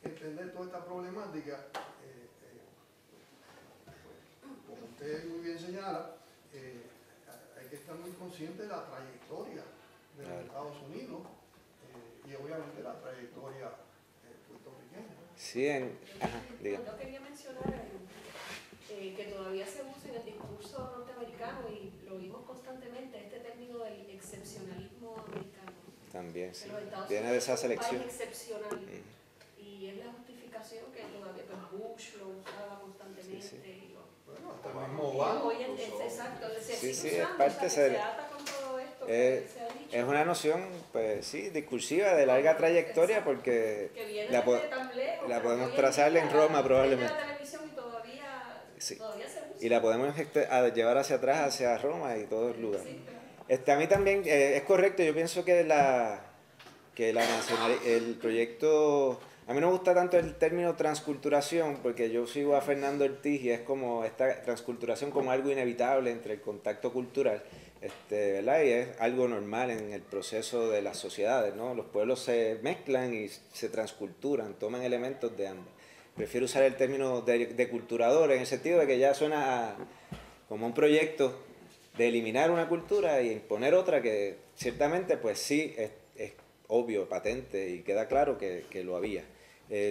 Speaker 3: entender toda esta problemática, como usted muy bien señala, hay que estar muy consciente de la trayectoria de los Estados Unidos y obviamente la trayectoria puertorriqueña.
Speaker 2: Sí,
Speaker 4: Yo quería mencionar que todavía se usa en el discurso norteamericano y lo vimos constantemente, este término del excepcionalismo americano.
Speaker 2: También, sí.
Speaker 4: Viene de esa selección.
Speaker 2: Es
Speaker 4: excepcional. Y es la justificación que todavía Bush lo usaba constantemente.
Speaker 2: Sí, sí.
Speaker 3: Bueno, hasta el mismo Obama.
Speaker 4: Exacto.
Speaker 2: Sí, es parte
Speaker 4: se ata con todo esto
Speaker 2: que se ha dicho. Es una noción, pues sí, discursiva de larga trayectoria, porque la podemos trazar en Roma probablemente.
Speaker 4: Todavía se usa.
Speaker 2: Y la podemos llevar hacia atrás, hacia Roma y todos los lugares. A mí también es correcto, yo pienso que el proyecto, a mí no me gusta tanto el término transculturación, porque yo sigo a Fernando Ortiz y es como esta transculturación como algo inevitable entre el contacto cultural, ¿verdad? Y es algo normal en el proceso de las sociedades, ¿no? Los pueblos se mezclan y se transculturan, toman elementos de ambas. Prefiero usar el término de culturador en el sentido de que ya suena como un proyecto de eliminar una cultura y imponer otra que ciertamente pues sí es obvio, patente y queda claro que lo había.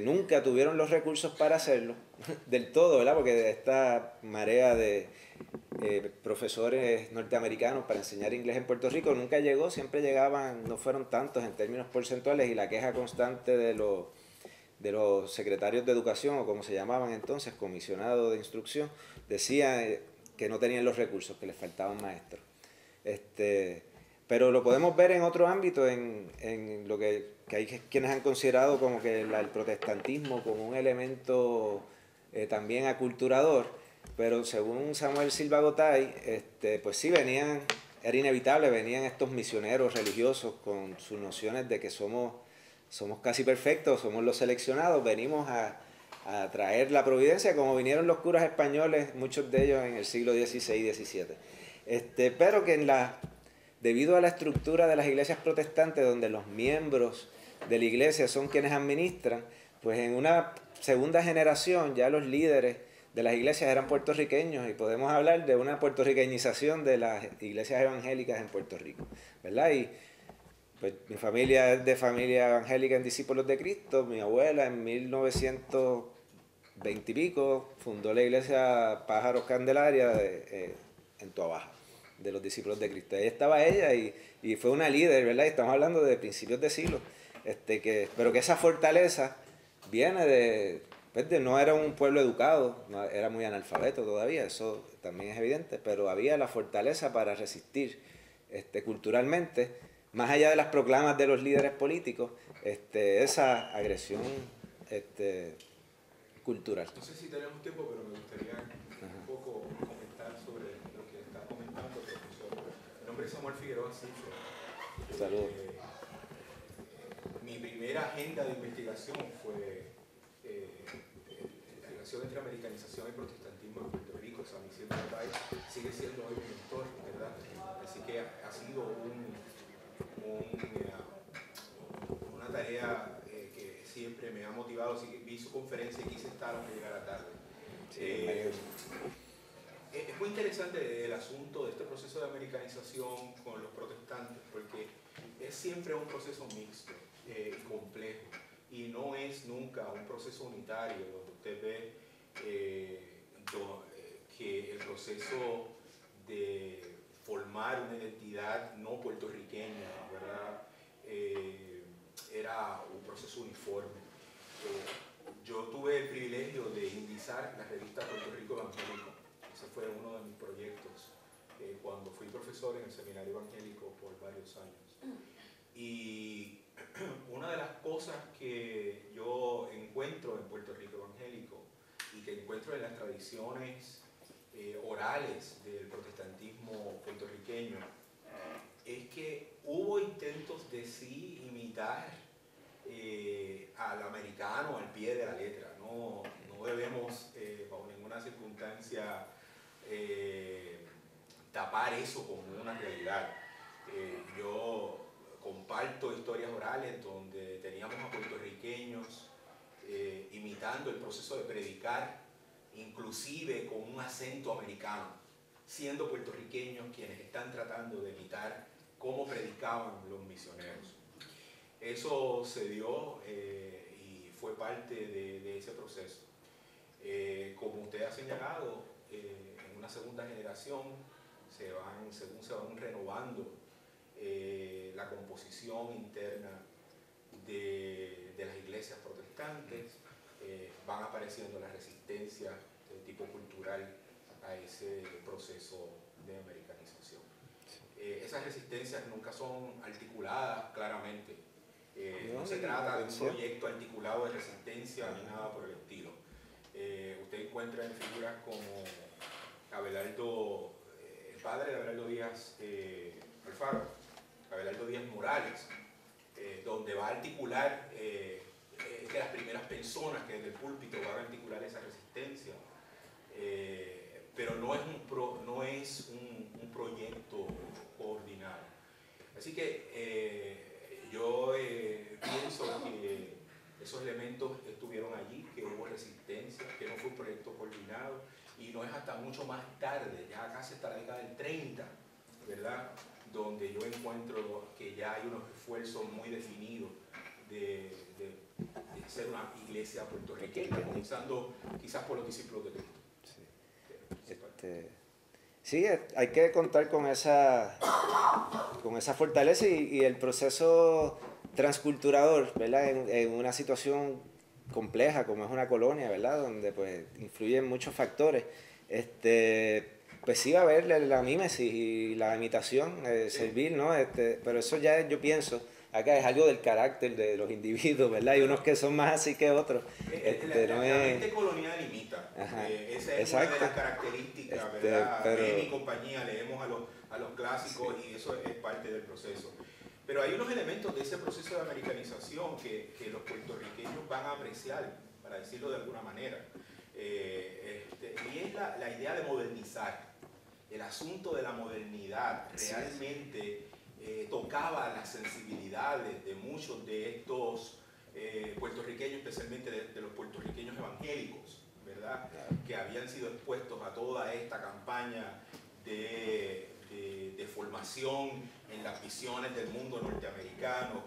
Speaker 2: Nunca tuvieron los recursos para hacerlo del todo, ¿verdad? Porque de esta marea de profesores norteamericanos para enseñar inglés en Puerto Rico nunca llegó, siempre llegaban, no fueron tantos en términos porcentuales, y la queja constante de los secretarios de educación, o como se llamaban entonces, comisionados de instrucción, decía que no tenían los recursos, que les faltaban maestros. Pero lo podemos ver en otro ámbito, en lo que hay quienes han considerado como que el protestantismo como un elemento también aculturador, pero según Samuel Silva Gotay, pues sí era inevitable, venían estos misioneros religiosos con sus nociones de que somos casi perfectos, somos los seleccionados, venimos a traer la providencia, como vinieron los curas españoles, muchos de ellos en el siglo XVI y XVII. Pero que debido a la estructura de las iglesias protestantes, donde los miembros de la iglesia son quienes administran, pues en una segunda generación ya los líderes de las iglesias eran puertorriqueños, y podemos hablar de una puertorriqueñización de las iglesias evangélicas en Puerto Rico, ¿verdad? Y pues mi familia es de familia evangélica en Discípulos de Cristo. Mi abuela en 1900 20 y pico, fundó la iglesia Pájaros Candelaria en Toabaja, de los discípulos de Cristo. Ahí estaba ella y fue una líder, ¿verdad? Y estamos hablando de principios de siglo. Pero que esa fortaleza viene no era un pueblo educado, no, era muy analfabeto todavía, eso también es evidente, pero había la fortaleza para resistir culturalmente, más allá de las proclamas de los líderes políticos, esa agresión cultural.
Speaker 5: No sé si tenemos tiempo, pero me gustaría un poco comentar sobre lo que está comentando el profesor. Mi nombre es Samuel Figueroa Cifre.
Speaker 2: Saludos.
Speaker 5: Mi primera agenda de investigación fue la relación entre americanización y protestantismo en Puerto Rico. O sea, mi siempre país sigue siendo hoy mi mentor, ¿verdad? Así que ha sido una tarea que siempre me ha motivado. Vi su conferencia y quise estar aunque llegara tarde. Es muy interesante el asunto de este proceso de americanización con los protestantes, porque es siempre un proceso mixto y complejo, y no es nunca un proceso unitario donde usted ve que el proceso de formar una identidad no puertorriqueña, ¿verdad? Era un proceso uniforme. Yo tuve el privilegio de indizar la revista Puerto Rico Evangélico. Ese fue uno de mis proyectos cuando fui profesor en el seminario evangélico por varios años. Y una de las cosas que yo encuentro en Puerto Rico Evangélico y que encuentro en las tradiciones orales del protestantismo puertorriqueño es que hubo intentos de sí imitar al americano al pie de la letra. No debemos bajo ninguna circunstancia tapar eso como una realidad. Yo comparto historias orales donde teníamos a puertorriqueños imitando el proceso de predicar, inclusive con un acento americano, siendo puertorriqueños quienes están tratando de imitar cómo predicaban los misioneros. Eso se dio y fue parte de ese proceso. Como usted ha señalado, en una segunda generación, según se van renovando la composición interna de las iglesias protestantes, van apareciendo las resistencias de tipo cultural a ese proceso de americanización. Esas resistencias nunca son articuladas claramente. No se trata de un proyecto articulado de resistencia ni nada por el estilo. Usted encuentra en figuras como Abelardo, el padre de Abelardo Díaz Alfaro, Abelardo Díaz Morales, donde va a articular, es de las primeras personas que desde el púlpito van a articular esa resistencia, pero no es un proyecto coordinado. Así que yo pienso que esos elementos estuvieron allí, que hubo resistencia, que no fue un proyecto coordinado, y no es hasta mucho más tarde, ya casi hasta la década del 30, ¿verdad?, donde yo encuentro que ya hay unos esfuerzos muy definidos de ser una iglesia puertorriqueña, comenzando quizás por los discípulos de Cristo.
Speaker 2: Sí, hay que contar con esa fortaleza y el proceso transculturador, ¿verdad? En una situación compleja como es una colonia, ¿verdad? Donde pues influyen muchos factores. Pues sí va a haber la mímesis y la imitación servil, ¿no? Pero eso ya yo pienso, acá es algo del carácter de los individuos, ¿verdad? Hay unos que son más así que otros.
Speaker 5: La mente colonial imita. Esa es una de las características, ¿verdad? En mi compañía leemos a los clásicos, sí, y eso es parte del proceso. Pero hay unos elementos de ese proceso de americanización que los puertorriqueños van a apreciar, para decirlo de alguna manera. Y es la idea de modernizar. El asunto de la modernidad realmente tocaba las sensibilidades de muchos de estos puertorriqueños, especialmente de los puertorriqueños evangélicos, ¿verdad? Que habían sido expuestos a toda esta campaña de formación en las visiones del mundo norteamericano,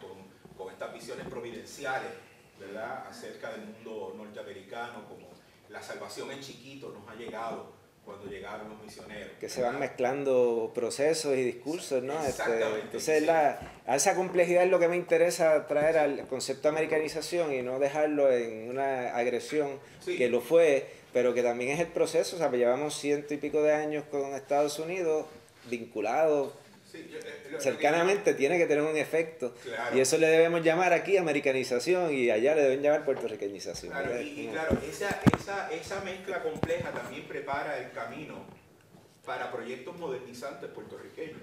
Speaker 5: con estas visiones providenciales, ¿verdad?, acerca del mundo norteamericano, como la salvación en chiquito nos ha llegado cuando llegaron los misioneros.
Speaker 2: Que se van mezclando procesos y discursos, ¿no?
Speaker 5: Exactamente.
Speaker 2: Entonces, a esa complejidad es lo que me interesa traer al concepto de americanización y no dejarlo en una agresión que lo fue, pero que también es el proceso. O sea, llevamos 100 y pico de años con Estados Unidos vinculados. Cercanamente tiene que tener un efecto, claro. Y eso le debemos llamar aquí americanización y allá le deben llamar puertorriqueñización.
Speaker 5: Claro, y claro, esa mezcla compleja también prepara el camino para proyectos modernizantes puertorriqueños,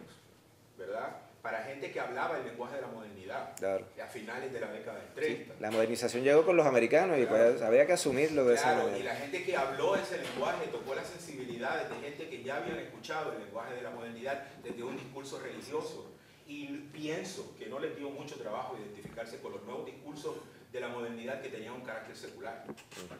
Speaker 5: ¿verdad? Para gente que hablaba el lenguaje de la modernidad,
Speaker 2: claro,
Speaker 5: a finales de la década del 30.
Speaker 2: Sí, la modernización llegó con los americanos, claro, y pues había que asumirlo de esa manera.
Speaker 5: Y la gente que habló ese lenguaje tocó las sensibilidades de gente que ya habían escuchado el lenguaje de la modernidad desde un discurso religioso. Y pienso que no les dio mucho trabajo identificarse con los nuevos discursos de la modernidad que tenían un carácter secular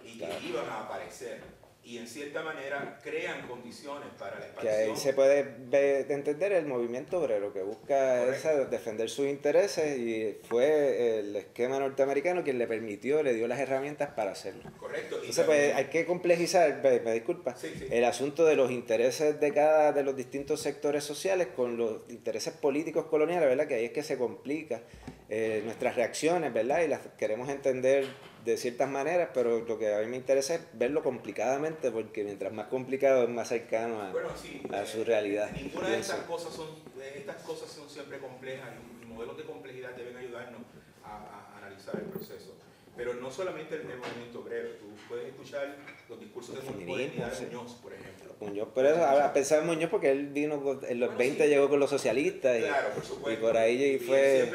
Speaker 5: y que iban a aparecer. Y en cierta manera crean condiciones para la expansión.
Speaker 2: Que ahí se puede entender el movimiento obrero que busca defender sus intereses, y fue el esquema norteamericano quien le permitió, le dio las herramientas para hacerlo.
Speaker 5: Correcto.
Speaker 2: Entonces pues, hay que complejizar, me disculpa, el asunto de los intereses de los distintos sectores sociales con los intereses políticos coloniales, ¿verdad? Que ahí es que se complica nuestras reacciones, ¿verdad? Y las queremos entender de ciertas maneras, pero lo que a mí me interesa es verlo complicadamente, porque mientras más complicado es más cercano a su realidad.
Speaker 5: Ninguna de estas cosas son siempre complejas, y modelos de complejidad deben ayudarnos a analizar el proceso. Pero no solamente el movimiento obrero, tú puedes escuchar los discursos de modernidad de Muñoz, por ejemplo.
Speaker 2: Muñoz, por eso, a pesar de Muñoz, porque él vino en los 20, llegó con los socialistas,
Speaker 5: claro, por supuesto,
Speaker 2: y por ahí fue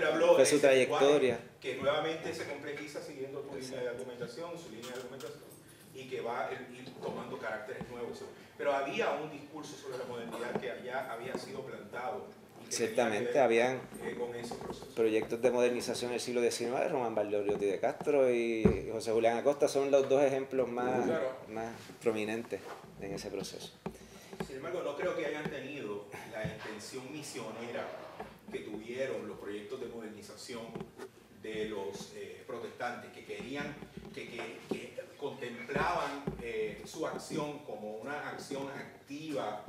Speaker 2: su trayectoria.
Speaker 5: Que nuevamente se complejiza siguiendo tu línea de argumentación, su línea de argumentación, y que va a ir tomando caracteres nuevos. Pero había un discurso sobre la modernidad que ya había sido plantado.
Speaker 2: Ciertamente habían proyectos de modernización del siglo XIX, Román Valdoriotti de Castro y José Julián Acosta son los dos ejemplos más prominentes en ese proceso.
Speaker 5: Sin embargo, no creo que hayan tenido la intención misionera que tuvieron los proyectos de modernización de los protestantes, que querían, que contemplaban su acción como una acción activa,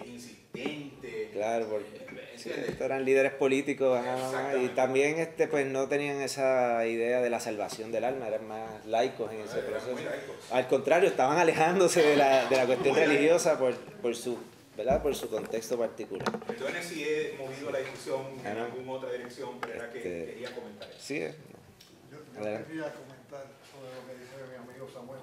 Speaker 5: insistente.
Speaker 2: Claro, porque estos eran líderes políticos, y también pues no tenían esa idea de la salvación del alma, eran más laicos en ese proceso. Al contrario, estaban alejándose de la cuestión religiosa por su contexto particular.
Speaker 5: Entonces sí he movido la discusión en alguna otra dirección, pero era que quería comentar eso.
Speaker 2: Sí,
Speaker 3: yo quería comentar sobre lo que dice mi amigo Samuel.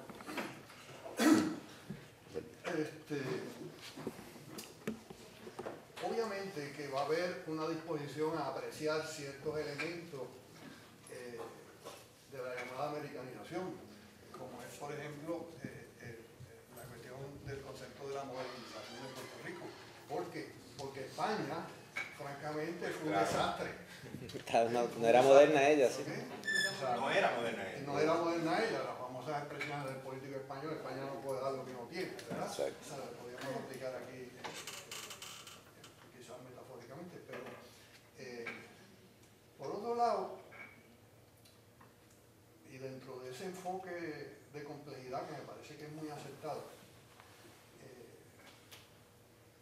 Speaker 3: Obviamente que va a haber una disposición a apreciar ciertos elementos de la llamada americanización, como es, por ejemplo, la cuestión del concepto de la modernización de Puerto Rico. ¿Por qué? Porque España, francamente, fue un desastre.
Speaker 2: No era moderna ella, sí.
Speaker 3: O sea,
Speaker 5: no era moderna ella.
Speaker 3: No era moderna ella, las famosas expresiones del político español: España no puede dar lo que no tiene, ¿verdad?
Speaker 2: Exacto.
Speaker 3: O sea, lo podríamos aplicar aquí, quizás metafóricamente, pero por otro lado, y dentro de ese enfoque de complejidad que me parece que es muy aceptado,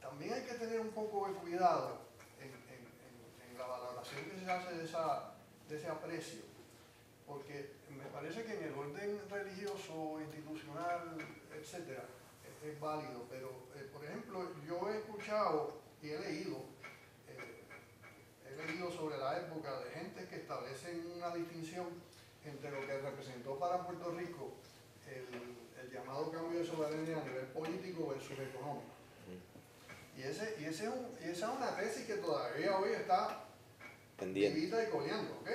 Speaker 3: también hay que tener un poco de cuidado en la valoración que se hace de ese aprecio, porque me parece que en el orden religioso, institucional, etcétera, es válido, pero por ejemplo, yo he escuchado y he leído sobre la época de gente que establecen una distinción entre lo que representó para Puerto Rico el llamado cambio de soberanía a nivel político versus económico. Y esa es una tesis que todavía hoy está vivita y coleando, ¿ok?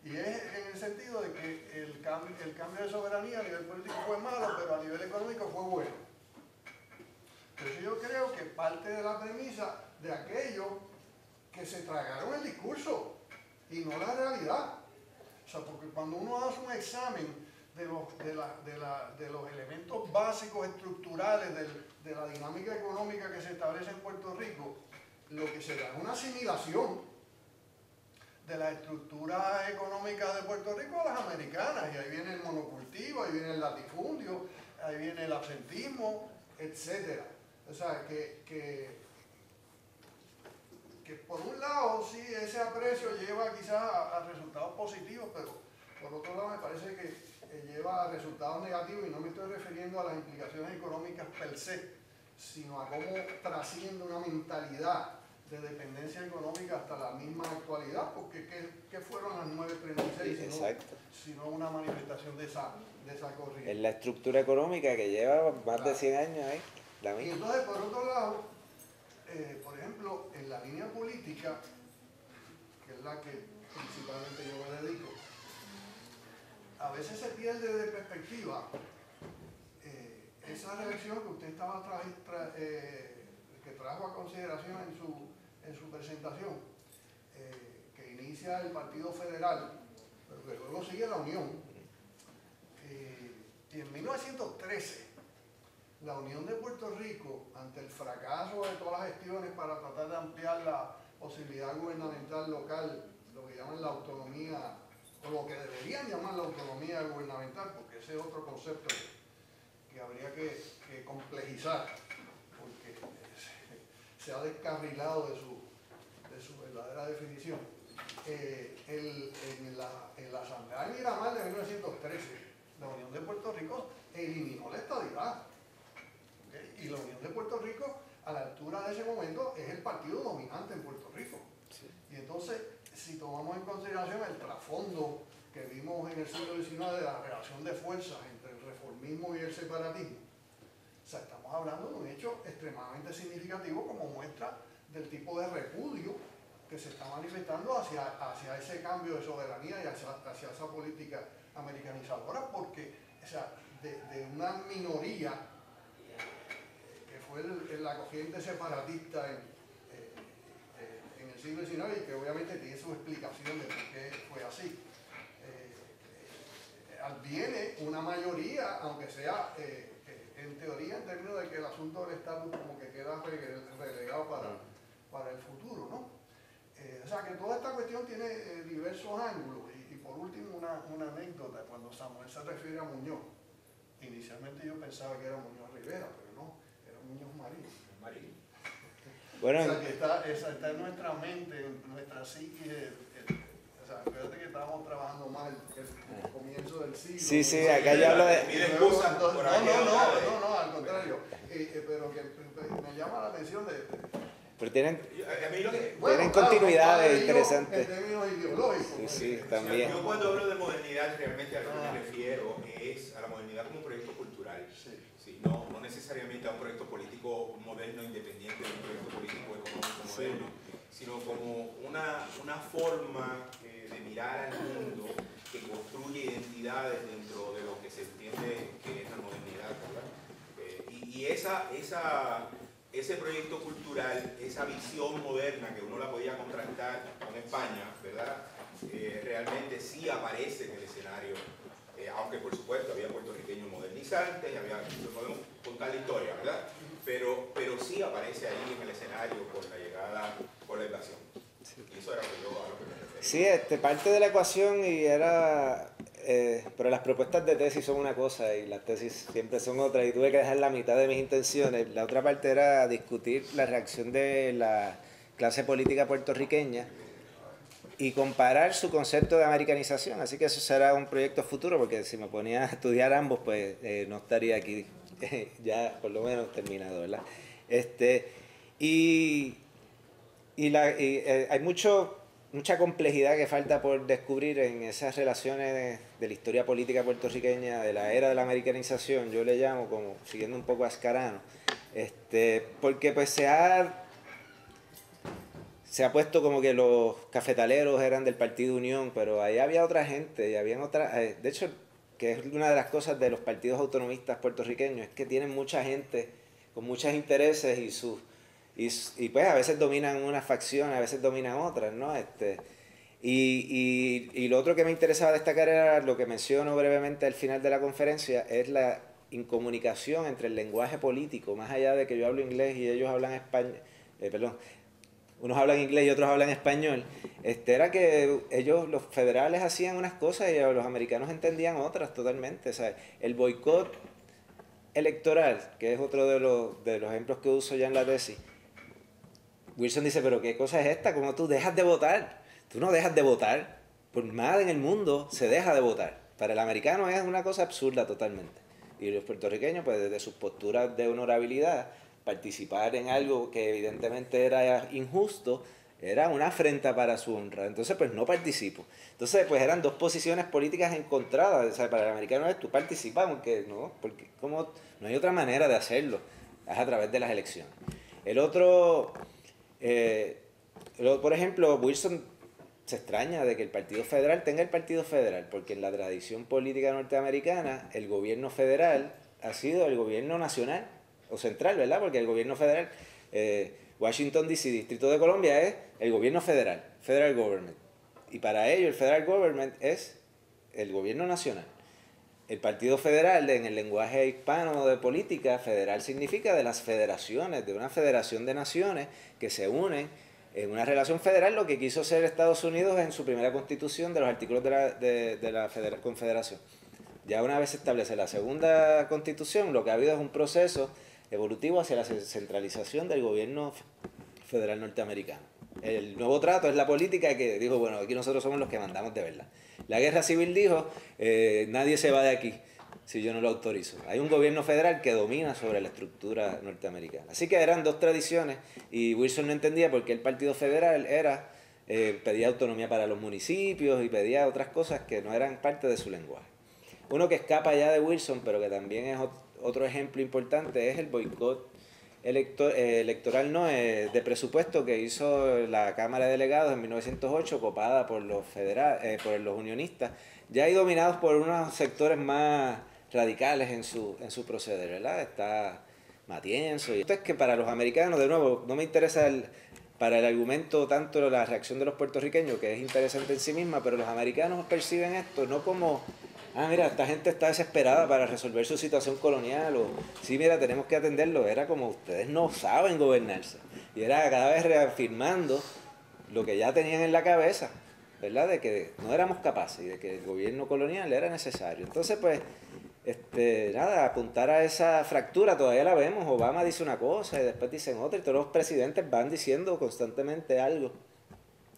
Speaker 3: Y es en el sentido de que el cambio de soberanía a nivel político fue malo, pero a nivel económico fue bueno. Entonces yo creo que parte de la premisa de aquello que se tragaron el discurso y no la realidad. O sea, porque cuando uno hace un examen de los elementos básicos estructurales de la dinámica económica que se establece en Puerto Rico, lo que se da es una asimilación de las estructuras económicas de Puerto Rico a las americanas, y ahí viene el monocultivo, ahí viene el latifundio, ahí viene el absentismo, etcétera. O sea, que por un lado sí ese aprecio lleva quizás a resultados positivos, pero por otro lado me parece que lleva a resultados negativos, y no me estoy refiriendo a las implicaciones económicas per se, sino a cómo trasciende una mentalidad de dependencia económica hasta la misma actualidad, porque ¿qué fueron las 936 sino una manifestación de esa corriente?
Speaker 2: Es la estructura económica que lleva más de 100 años ahí, la
Speaker 3: Y
Speaker 2: misma.
Speaker 3: entonces, por otro lado, por ejemplo, en la línea política, que es la que principalmente yo me dedico, a veces se pierde de perspectiva esa reacción que usted estaba que trajo a consideración en su presentación, que inicia el Partido Federal, pero que luego sigue la Unión. Y en 1913, la Unión de Puerto Rico, ante el fracaso de todas las gestiones para tratar de ampliar la posibilidad gubernamental local, lo que llaman la autonomía, o lo que deberían llamar la autonomía gubernamental, porque ese es otro concepto que habría que complejizar, porque se ha descarrilado de su verdadera definición. En la Asamblea de Miramar de 1913, la Unión de Puerto Rico eliminó la estadidad. ¿Okay? Y la Unión de Puerto Rico, a la altura de ese momento, es el partido dominante en Puerto Rico. Sí. Y entonces, si tomamos en consideración el trasfondo que vimos en el siglo XIX de la relación de fuerzas entre el reformismo y el separatismo, o sea, estamos hablando de un hecho extremadamente significativo como muestra del tipo de repudio que se está manifestando hacia ese cambio de soberanía y hacia esa política americanizadora, porque, o sea, de una minoría que fue la corriente separatista en el siglo XIX, y que obviamente tiene su explicación de por qué fue así. Viene una mayoría, aunque sea en teoría, en términos de que el asunto del estatus como que queda relegado para el futuro, ¿no? O sea que toda esta cuestión tiene diversos ángulos, y por último una anécdota. Cuando Samuel se refiere a Muñoz, inicialmente yo pensaba que era Muñoz Rivera, pero no, era Muñoz Marín. Bueno, o sea que está en nuestra mente, en nuestra psique. O sea, fíjate que estábamos trabajando mal el comienzo del siglo.
Speaker 2: Sí, acá ya hablo de...
Speaker 3: No, al contrario. Pero que me llama la atención
Speaker 2: pero tienen
Speaker 3: bueno,
Speaker 2: continuidades interesantes.
Speaker 3: En términos ideológicos.
Speaker 2: Sí, también.
Speaker 5: Yo cuando hablo de modernidad, realmente a lo que me refiero es a la modernidad como proyecto cultural. Sí, no necesariamente a un proyecto político moderno independiente de un proyecto político económico moderno, sino como una forma de mirar al mundo que construye identidades dentro de lo que se entiende que es la modernidad, ¿verdad? Y ese proyecto cultural, esa visión moderna que uno la podía contrastar con España, ¿verdad? Realmente sí aparece en el escenario, aunque por supuesto había puertorriqueños modernizantes, podemos contar la historia, ¿verdad? Pero sí aparece ahí en el escenario por la invasión. Sí. Y eso era a lo que me refería.
Speaker 2: Sí, parte de la ecuación pero las propuestas de tesis son una cosa y las tesis siempre son otra, y tuve que dejar la mitad de mis intenciones. La otra parte era discutir la reacción de la clase política puertorriqueña y comparar su concepto de americanización. Así que eso será un proyecto futuro, porque si me ponía a estudiar ambos, pues no estaría aquí ya por lo menos terminado, ¿verdad? Hay mucha complejidad que falta por descubrir en esas relaciones de la historia política puertorriqueña, de la era de la americanización, yo le llamo, como siguiendo un poco a Ascarano, porque pues se ha puesto como que los cafetaleros eran del Partido Unión, pero ahí había otra gente, y habían otras, de hecho, que es una de las cosas de los partidos autonomistas puertorriqueños, es que tienen mucha gente con muchos intereses y pues a veces dominan una facción, a veces dominan otras, ¿no? Y lo otro que me interesaba destacar era lo que menciono brevemente al final de la conferencia, es la incomunicación entre el lenguaje político, más allá de que yo hablo inglés y ellos hablan español, unos hablan inglés y otros hablan español, era que ellos, los federales, hacían unas cosas y los americanos entendían otras totalmente. O sea, el boicot electoral, que es otro de los ejemplos que uso ya en la tesis, Wilson dice, pero ¿qué cosa es esta? ¿Cómo tú dejas de votar? Tú no dejas de votar. Por nada en el mundo se deja de votar. Para el americano es una cosa absurda totalmente. Y los puertorriqueños, pues desde sus posturas de honorabilidad, participar en algo que evidentemente era injusto, era una afrenta para su honra. Entonces, pues no participo. Entonces, pues eran dos posiciones políticas encontradas. O sea, para el americano es tú participas, porque como no hay otra manera de hacerlo. Es a través de las elecciones. El otro, por ejemplo, Wilson se extraña de que el Partido Federal tenga el Partido Federal, porque en la tradición política norteamericana el gobierno federal ha sido el gobierno nacional o central, ¿verdad? Porque el gobierno federal, Washington DC, Distrito de Columbia, es el gobierno federal, federal government. Y para ello el federal government es el gobierno nacional. El Partido Federal, en el lenguaje hispano de política, federal significa de las federaciones, de una federación de naciones que se unen en una relación federal, lo que quiso ser Estados Unidos en su primera constitución de los artículos de la Confederación. Ya una vez se establece la segunda constitución, lo que ha habido es un proceso evolutivo hacia la centralización del gobierno federal norteamericano. El nuevo trato es la política que dijo, bueno, aquí nosotros somos los que mandamos de verdad. La guerra civil dijo, nadie se va de aquí si yo no lo autorizo. Hay un gobierno federal que domina sobre la estructura norteamericana. Así que eran dos tradiciones y Wilson no entendía por qué el Partido Federal pedía autonomía para los municipios y pedía otras cosas que no eran parte de su lenguaje. Uno que escapa ya de Wilson, pero que también es otro ejemplo importante, es el boicot electoral de presupuesto que hizo la Cámara de Delegados en 1908, copada por los unionistas, ya hay dominados por unos sectores más radicales en su proceder, ¿verdad? Está Matienzo. Y esto es que para los americanos, de nuevo, no me interesa para el argumento tanto la reacción de los puertorriqueños, que es interesante en sí misma, pero los americanos perciben esto no como, mira, esta gente está desesperada para resolver su situación colonial, o sí, mira, tenemos que atenderlo. Era como, ustedes no saben gobernarse. Y era cada vez reafirmando lo que ya tenían en la cabeza, ¿verdad? De que no éramos capaces y de que el gobierno colonial era necesario. Entonces, pues, apuntar a esa fractura, todavía la vemos. Obama dice una cosa y después dicen otra, y todos los presidentes van diciendo constantemente algo.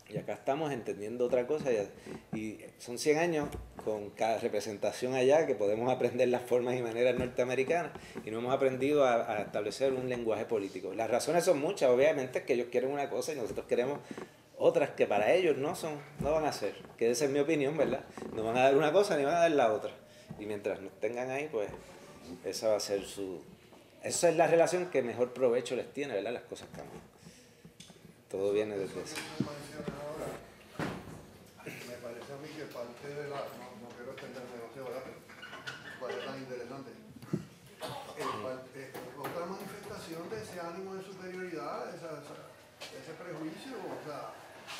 Speaker 2: Y acá estamos entendiendo otra cosa, y son 100 años con cada representación allá que podemos aprender las formas y maneras norteamericanas, y no hemos aprendido a establecer un lenguaje político. Las razones son muchas, obviamente, es que ellos quieren una cosa y nosotros queremos otras que para ellos no van a ser, que esa es mi opinión, ¿verdad? No van a dar una cosa ni van a dar la otra. Y mientras nos tengan ahí, pues esa va a ser esa es la relación que mejor provecho les tiene, ¿verdad? Las cosas cambian. Todo viene desde eso.
Speaker 3: Me parece a mí que parte de no quiero extenderme demasiado, ¿verdad? Pero parece tan interesante. Otra manifestación de ese ánimo de superioridad, ese prejuicio, o sea,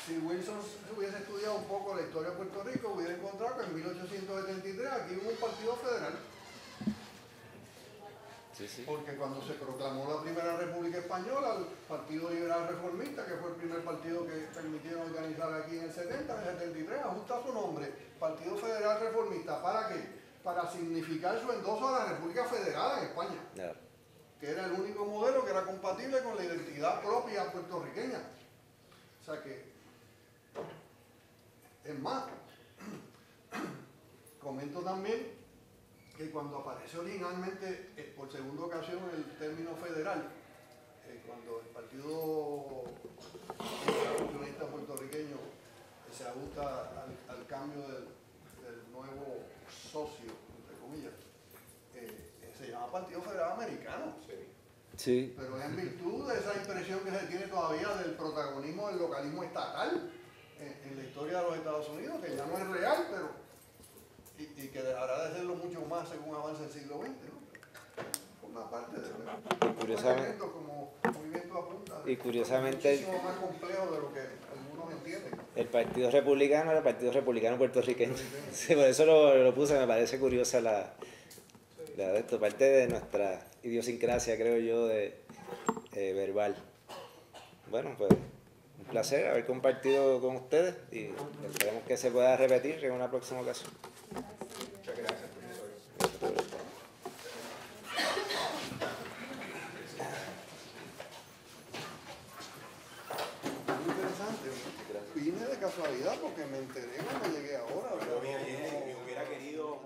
Speaker 3: si Wilson hubiese estudiado un poco la historia de Puerto Rico, hubiera encontrado que en 1873 aquí hubo un partido federal. Sí. Porque cuando se proclamó la primera República Española, el Partido Liberal Reformista, que fue el primer partido que permitieron organizar aquí en el 70, en el 73, ajusta su nombre, Partido Federal Reformista. ¿Para qué? Para significar su endoso a la República Federal en España. Yeah. Que era el único modelo que era compatible con la identidad propia puertorriqueña. O sea que, es más, comento también que cuando apareció originalmente, por segunda ocasión, el término federal, cuando el Partido Revolucionista Puertorriqueño se ajusta al cambio del nuevo socio, entre comillas, se llama Partido Federal Americano.
Speaker 2: Sí.
Speaker 3: Pero es en virtud de esa impresión que se tiene todavía del protagonismo del localismo estatal en la historia de los Estados Unidos, que ya no es real, pero y que dejará de serlo mucho más según avance el siglo XX, ¿no? Forma parte del movimiento, como movimiento apunta,
Speaker 2: y curiosamente
Speaker 3: es muchísimo más complejo de lo que algunos entienden.
Speaker 2: El Partido Republicano era el Partido Republicano puertorriqueño. Sí, por eso lo puse, me parece curiosa de esto, parte de nuestra idiosincrasia, creo yo, verbal. Bueno, pues Un placer haber compartido con ustedes y esperemos que se pueda repetir en una próxima ocasión.
Speaker 5: Muchas gracias, profesor.
Speaker 3: Muy interesante. Vine de casualidad porque me enteré cuando llegué ahora.
Speaker 5: Yo me hubiera querido